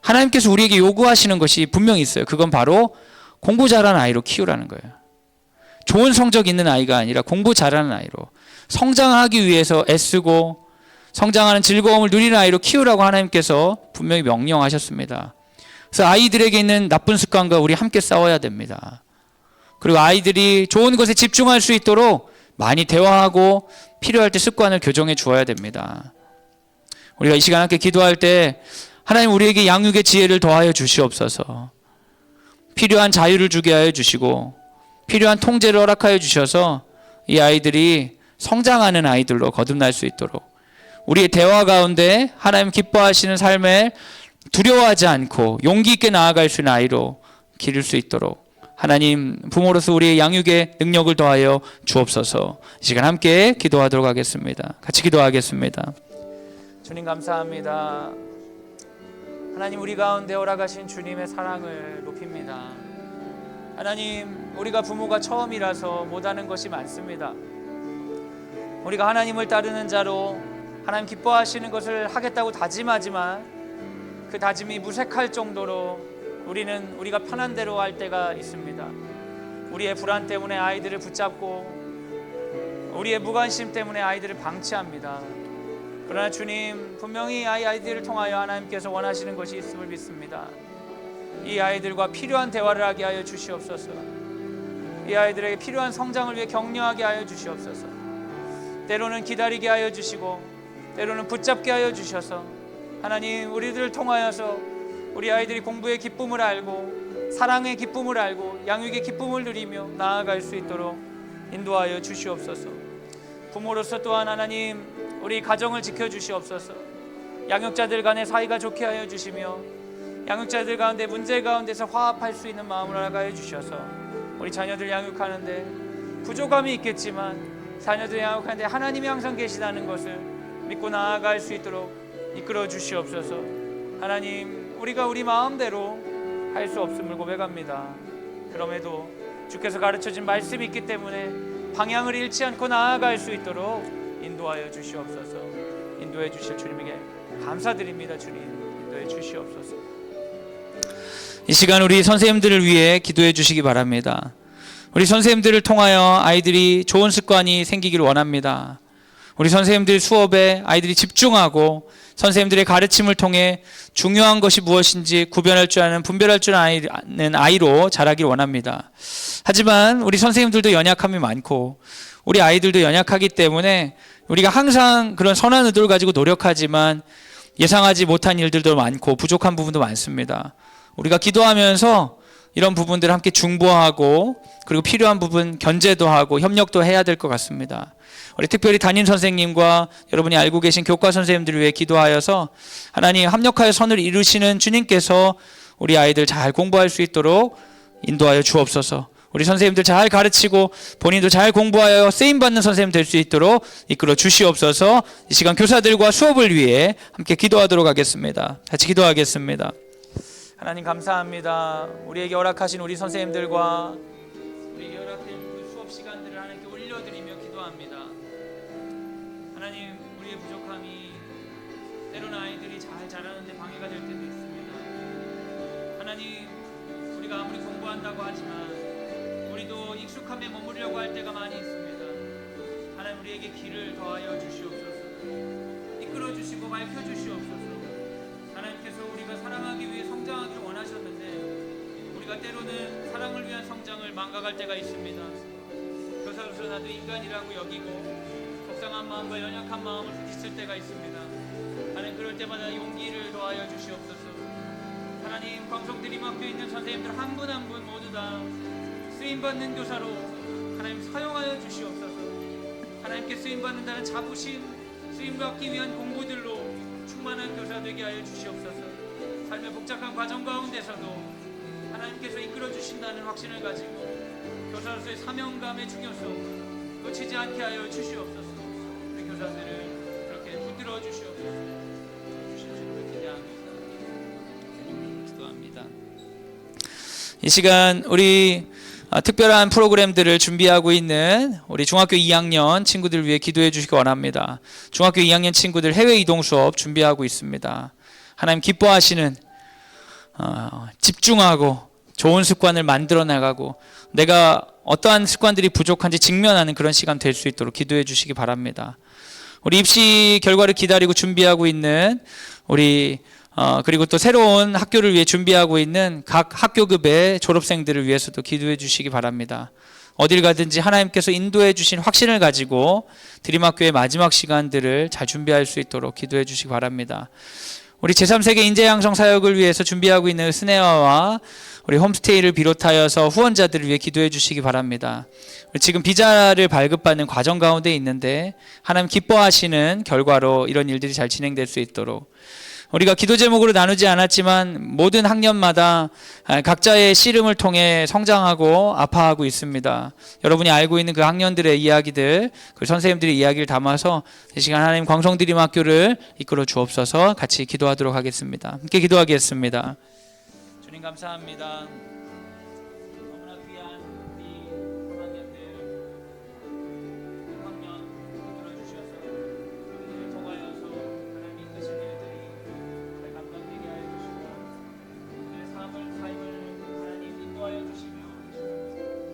하나님께서 우리에게 요구하시는 것이 분명히 있어요. 그건 바로 공부 잘하는 아이로 키우라는 거예요. 좋은 성적 있는 아이가 아니라 공부 잘하는 아이로, 성장하기 위해서 애쓰고 성장하는 즐거움을 누리는 아이로 키우라고 하나님께서 분명히 명령하셨습니다. 그래서 아이들에게 있는 나쁜 습관과 우리 함께 싸워야 됩니다. 그리고 아이들이 좋은 것에 집중할 수 있도록 많이 대화하고 필요할 때 습관을 교정해 주어야 됩니다. 우리가 이 시간 함께 기도할 때 하나님 우리에게 양육의 지혜를 더하여 주시옵소서. 필요한 자유를 주게 하여 주시고 필요한 통제를 허락하여 주셔서 이 아이들이 성장하는 아이들로 거듭날 수 있도록, 우리의 대화 가운데 하나님 기뻐하시는 삶에 두려워하지 않고 용기 있게 나아갈 수 있는 아이로 기를 수 있도록 하나님 부모로서 우리의 양육의 능력을 더하여 주옵소서. 이 시간 함께 기도하도록 하겠습니다. 같이 기도하겠습니다. 주님 감사합니다. 하나님 우리 가운데 허락하신 주님의 사랑을 높입니다. 하나님 우리가 부모가 처음이라서 못하는 것이 많습니다. 우리가 하나님을 따르는 자로 하나님 기뻐하시는 것을 하겠다고 다짐하지만 그 다짐이 무색할 정도로 우리가 편한 대로 할 때가 있습니다. 우리의 불안 때문에 아이들을 붙잡고 우리의 무관심 때문에 아이들을 방치합니다. 그러나 주님 분명히 아이들을 통하여 하나님께서 원하시는 것이 있음을 믿습니다. 이 아이들과 필요한 대화를 하게 하여 주시옵소서. 이 아이들에게 필요한 성장을 위해 격려하게 하여 주시옵소서. 때로는 기다리게 하여 주시고 때로는 붙잡게 하여 주셔서 하나님 우리들을 통하여서 우리 아이들이 공부의 기쁨을 알고 사랑의 기쁨을 알고 양육의 기쁨을 누리며 나아갈 수 있도록 인도하여 주시옵소서. 부모로서 또한 하나님 우리 가정을 지켜주시옵소서. 양육자들 간의 사이가 좋게 하여 주시며 양육자들 가운데 문제 가운데서 화합할 수 있는 마음을 허락하여 주셔서 우리 자녀들 양육하는데 부족함이 있겠지만 자녀들 양육하는데 하나님이 항상 계시다는 것을 믿고 나아갈 수 있도록 이끌어 주시옵소서. 하나님 우리가 우리 마음대로 할 수 없음을 고백합니다. 그럼에도 주께서 가르쳐준 말씀이 있기 때문에 방향을 잃지 않고 나아갈 수 있도록 인도하여 주시옵소서. 인도해 주실 주님에게 감사드립니다. 주님 인도해 주시옵소서. 이 시간 우리 선생님들을 위해 기도해 주시기 바랍니다. 우리 선생님들을 통하여 아이들이 좋은 습관이 생기기를 원합니다. 우리 선생님들 수업에 아이들이 집중하고 선생님들의 가르침을 통해 중요한 것이 무엇인지 구별할 줄 아는, 분별할 줄 아는 아이로 자라길 원합니다. 하지만 우리 선생님들도 연약함이 많고 우리 아이들도 연약하기 때문에 우리가 항상 그런 선한 의도를 가지고 노력하지만 예상하지 못한 일들도 많고 부족한 부분도 많습니다. 우리가 기도하면서 이런 부분들을 함께 중보하고 그리고 필요한 부분 견제도 하고 협력도 해야 될 것 같습니다. 우리 특별히 담임 선생님과 여러분이 알고 계신 교과 선생님들을 위해 기도하여서 하나님 합력하여 선을 이루시는 주님께서 우리 아이들 잘 공부할 수 있도록 인도하여 주옵소서. 우리 선생님들 잘 가르치고 본인도 잘 공부하여 쓰임받는 선생님 될 수 있도록 이끌어 주시옵소서. 이 시간 교사들과 수업을 위해 함께 기도하도록 하겠습니다. 같이 기도하겠습니다. 하나님 감사합니다. 우리에게 허락하신 우리 선생님들과 우리에게 허락된 그 수업 시간들을 하나님께 올려드리며 기도합니다. 하나님 우리의 부족함이 때로는 아이들이 잘 자라는데 방해가 될 때도 있습니다. 하나님 우리가 아무리 공부한다고 하지만 우리도 익숙함에 머무르려고 할 때가 많이 있습니다. 하나님 우리에게 길을 더하여 주시옵소서. 이끌어 주시고 밝혀 주시옵소서. 하나님께서 우리가 사랑하기 위해 성장하기를 원하셨는데 우리가 때로는 사랑을 위한 성장을 망각할 때가 있습니다. 교사로서 나도 인간이라고 여기고 속상한 마음과 연약한 마음을 부딪힐 때가 있습니다. 하나님 그럴 때마다 용기를 더하여 주시옵소서. 하나님 광성드림학교에 있는 선생님들 한 분 한 분 모두 다 쓰임받는 교사로 하나님 사용하여 주시옵소서. 하나님께 쓰임받는다는 자부심, 쓰임받기 위한 공부들로 충만한 교사 되게 하여 주시옵소서. 삶의 복잡한 과정 가운데서도 하나님께서 이끌어 주신다는 확신을 가지고 교사로서의 사명감의 중요성 놓치지 않게 하여 주시옵소서. 우리 교사들을 그렇게 붙들어 주시옵소서. 주신 주님을 기대합니다. 기도합니다. 이 시간 우리 특별한 프로그램들을 준비하고 있는 우리 중학교 2학년 친구들 위해 기도해 주시기 원합니다. 중학교 2학년 친구들 해외 이동 수업 준비하고 있습니다. 하나님 기뻐하시는 집중하고 좋은 습관을 만들어 나가고 내가 어떠한 습관들이 부족한지 직면하는 그런 시간 될 수 있도록 기도해 주시기 바랍니다. 우리 입시 결과를 기다리고 준비하고 있는 우리 그리고 또 새로운 학교를 위해 준비하고 있는 각 학교급의 졸업생들을 위해서도 기도해 주시기 바랍니다. 어딜 가든지 하나님께서 인도해 주신 확신을 가지고 드림학교의 마지막 시간들을 잘 준비할 수 있도록 기도해 주시기 바랍니다. 우리 제3세계 인재양성 사역을 위해서 준비하고 있는 스네어와 우리 홈스테이를 비롯하여서 후원자들을 위해 기도해 주시기 바랍니다. 지금 비자를 발급받는 과정 가운데 있는데 하나님 기뻐하시는 결과로 이런 일들이 잘 진행될 수 있도록 우리가 기도 제목으로 나누지 않았지만 모든 학년마다 각자의 씨름을 통해 성장하고 아파하고 있습니다. 여러분이 알고 있는 그 학년들의 이야기들, 그 선생님들의 이야기를 담아서 이 시간 하나님 광성드림학교를 이끌어 주옵소서. 같이 기도하도록 하겠습니다. 함께 기도하겠습니다. 주님 감사합니다. 너무나 귀한 우리 학년들 학년 이끌어 주셔서 우리를 통하여서 하나님 이끄신 일들이 잘 감당되게 하여 주시고 우리의 삶을 하나님 인도하여 주시며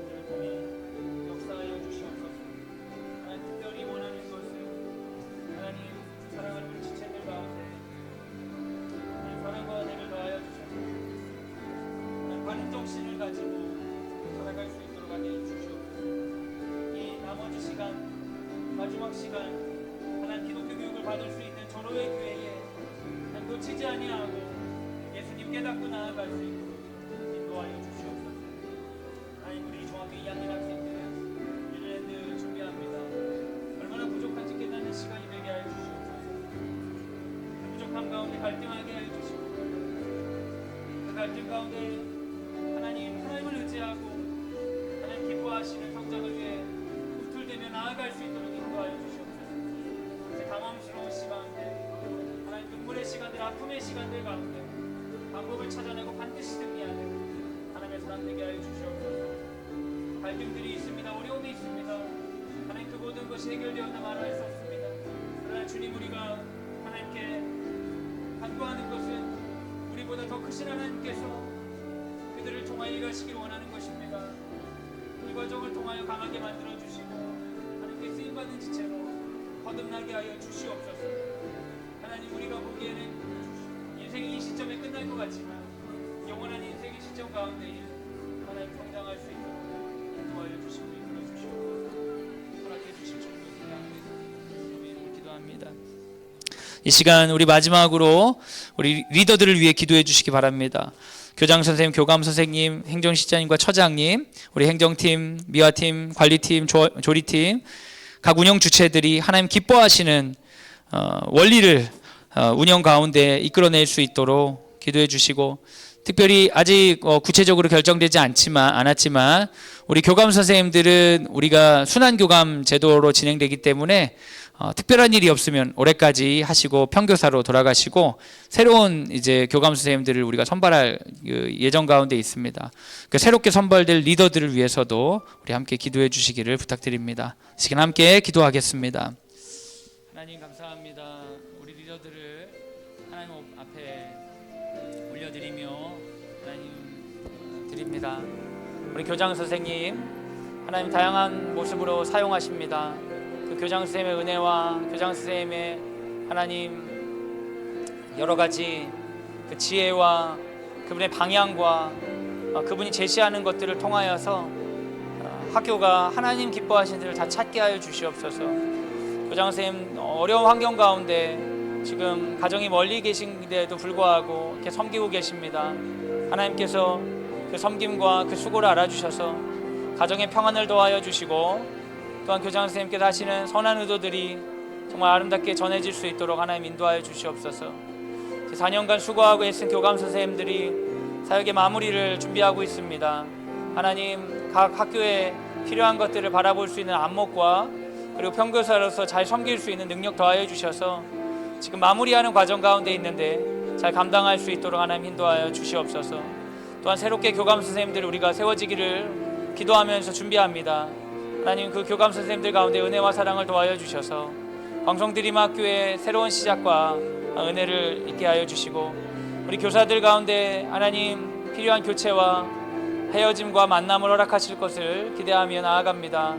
우리를 통해 역사하여 주시옵소서. 하나님 특별히 원하는 것은 하나님 사랑하는 우리 지체들 가운데 하나님 사랑과 은혜를 더하여 주셔서 바른 정신을 가지고 살아갈 수 있도록 하게 해주시옵소서. 이 나머지 시간, 마지막 시간 하나님 기독교 교육을 받을 수 있는 전후의 교회에 놓치지 아니하고 예수님 깨닫고 나아갈 수 있도록 인도하여 주시옵소서. 하나님 우리 중학교 2학년 학생들 뉴질랜드 준비합니다. 얼마나 부족한지 깨닫는 시간이 되게 하여 주시옵소서. 그 부족함 가운데 갈등하게 하여 주시고 그 갈등 가운데 하나님을 의지하고 하나님 기뻐하시는 성장을 위해 우툴대며 나아갈 수 있도록 인도하여 주시옵소서. 당황스러운 시간들, 하나님 눈물의 시간들, 아픔의 시간들 가운데 방법을 찾아내고 반드시 승리하는 하나님의 사람 되게 하여 주시옵소서. 갈등들이 있습니다. 어려움이 있습니다. 하나님 그 모든 것이 해결되었다 말할 수 없습니다. 그러나 주님 우리가 하나님께 간구하는 것은 우리보다 더 크신 하나님께서 그들을 통하여 일하시길 원하는 것입니다. 이 과정을 통하여 강하게 만들어 주시고 하나님께 쓰임받는 지체로 거듭나게 하여 주시옵소서. 하나님 우리가 보기에는 인생이 이 시점에 끝날 것 같지만 영원한 인생의 시점 가운데 하나님 성장할 수 있도록 인도하여 주시고 이끌어 주시옵소서. 허락해 주실 줄로 기도합니다. 이 시간 우리 마지막으로 우리 리더들을 위해 기도해 주시기 바랍니다. 교장 선생님, 교감 선생님, 행정실장님과 처장님, 우리 행정팀, 미화팀, 관리팀, 조리팀, 각 운영 주체들이 하나님 기뻐하시는 원리를 운영 가운데 이끌어낼 수 있도록 기도해 주시고 특별히 아직 구체적으로 결정되지 않았지만 우리 교감 선생님들은 우리가 순환교감 제도로 진행되기 때문에 특별한 일이 없으면 올해까지 하시고 평교사로 돌아가시고 새로운 이제 교감 선생님들을 우리가 선발할 예정 가운데 있습니다. 그 새롭게 선발될 리더들을 위해서도 우리 함께 기도해 주시기를 부탁드립니다. 이 시간 함께 기도하겠습니다. 하나님 감사합니다. 우리 리더들을 하나님 앞에 올려드리며 하나님 드립니다. 우리 교장 선생님 하나님 다양한 모습으로 사용하십니다. 그 교장 선생님의 은혜와 교장 선생님의 하나님 여러 가지 그 지혜와 그분의 방향과 그분이 제시하는 것들을 통하여서 학교가 하나님 기뻐하시는 일을 다 찾게 하여 주시옵소서. 교장 선생님 어려운 환경 가운데 지금 가정이 멀리 계신데도 불구하고 이렇게 섬기고 계십니다. 하나님께서 그 섬김과 그 수고를 알아주셔서 가정의 평안을 도와여 주시고 또한 교장 선생님께서 하시는 선한 의도들이 정말 아름답게 전해질 수 있도록 하나님 인도하여 주시옵소서. 4년간 수고하고 애쓴 교감 선생님들이 사역의 마무리를 준비하고 있습니다. 하나님, 각 학교에 필요한 것들을 바라볼 수 있는 안목과 그리고 평교사로서 잘 섬길 수 있는 능력 더하여 주셔서 지금 마무리하는 과정 가운데 있는데 잘 감당할 수 있도록 하나님 인도하여 주시옵소서. 또한 새롭게 교감 선생님들 우리가 세워지기를 기도하면서 준비합니다. 하나님, 그 교감 선생님들 가운데 은혜와 사랑을 도와여 주셔서 광성드림학교의 새로운 시작과 은혜를 있게 하여 주시고 우리 교사들 가운데 하나님 필요한 교체와 헤어짐과 만남을 허락하실 것을 기대하며 나아갑니다.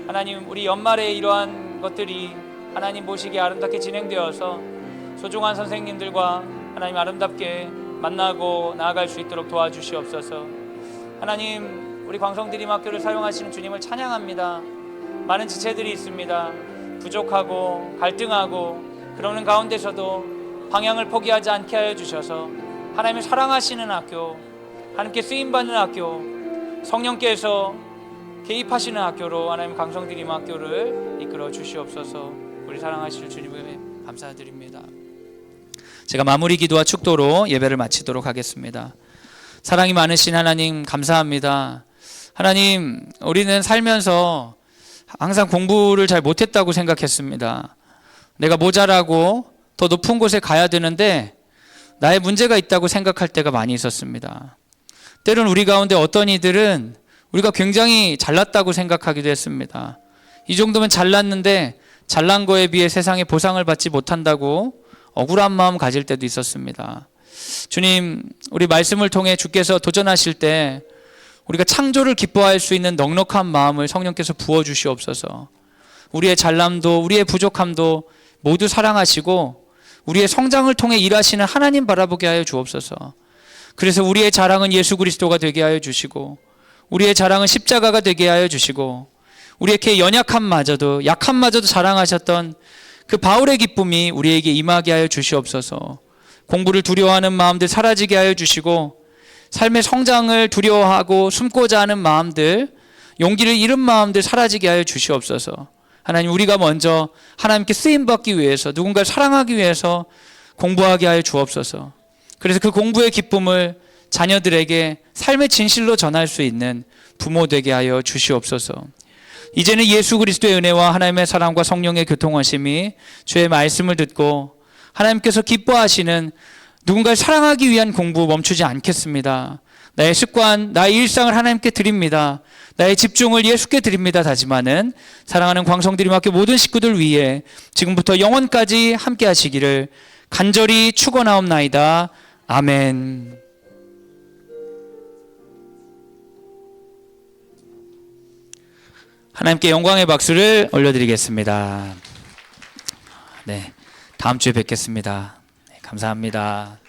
하나님, 우리 연말에 이러한 것들이 하나님 보시기에 아름답게 진행되어서 소중한 선생님들과 하나님 아름답게 만나고 나아갈 수 있도록 도와주시옵소서. 하나님, 우리 광성드림학교를 사용하시는 주님을 찬양합니다. 많은 지체들이 있습니다. 부족하고 갈등하고 그러는 가운데서도 방향을 포기하지 않게 하여 주셔서 하나님을 사랑하시는 학교, 하나님께 쓰임받는 학교, 성령께서 개입하시는 학교로 하나님 광성드림학교를 이끌어 주시옵소서. 우리 사랑하실 주님을 감사드립니다. 제가 마무리 기도와 축도로 예배를 마치도록 하겠습니다. 사랑이 많으신 하나님 감사합니다. 하나님, 우리는 살면서 항상 공부를 잘 못했다고 생각했습니다. 내가 모자라고 더 높은 곳에 가야 되는데 나의 문제가 있다고 생각할 때가 많이 있었습니다. 때로는 우리 가운데 어떤 이들은 우리가 굉장히 잘났다고 생각하기도 했습니다. 이 정도면 잘났는데 잘난 거에 비해 세상에 보상을 받지 못한다고 억울한 마음 가질 때도 있었습니다. 주님, 우리 말씀을 통해 주께서 도전하실 때 우리가 창조를 기뻐할 수 있는 넉넉한 마음을 성령께서 부어주시옵소서. 우리의 잘남도 우리의 부족함도 모두 사랑하시고 우리의 성장을 통해 일하시는 하나님 바라보게 하여 주옵소서. 그래서 우리의 자랑은 예수 그리스도가 되게 하여 주시고 우리의 자랑은 십자가가 되게 하여 주시고 우리에게 연약함마저도 약함마저도 자랑하셨던 그 바울의 기쁨이 우리에게 임하게 하여 주시옵소서. 공부를 두려워하는 마음들 사라지게 하여 주시고 삶의 성장을 두려워하고 숨고자 하는 마음들, 용기를 잃은 마음들 사라지게 하여 주시옵소서. 하나님, 우리가 먼저 하나님께 쓰임받기 위해서 누군가를 사랑하기 위해서 공부하게 하여 주옵소서. 그래서 그 공부의 기쁨을 자녀들에게 삶의 진실로 전할 수 있는 부모 되게 하여 주시옵소서. 이제는 예수 그리스도의 은혜와 하나님의 사랑과 성령의 교통하심이 주의 말씀을 듣고 하나님께서 기뻐하시는 누군가를 사랑하기 위한 공부 멈추지 않겠습니다. 나의 습관, 나의 일상을 하나님께 드립니다. 나의 집중을 예수께 드립니다. 다짐하는 사랑하는 광성드림학교 모든 식구들 위해 지금부터 영원까지 함께 하시기를 간절히 축원하옵나이다. 아멘. 하나님께 영광의 박수를 올려드리겠습니다. 네, 다음 주에 뵙겠습니다. 네, 감사합니다.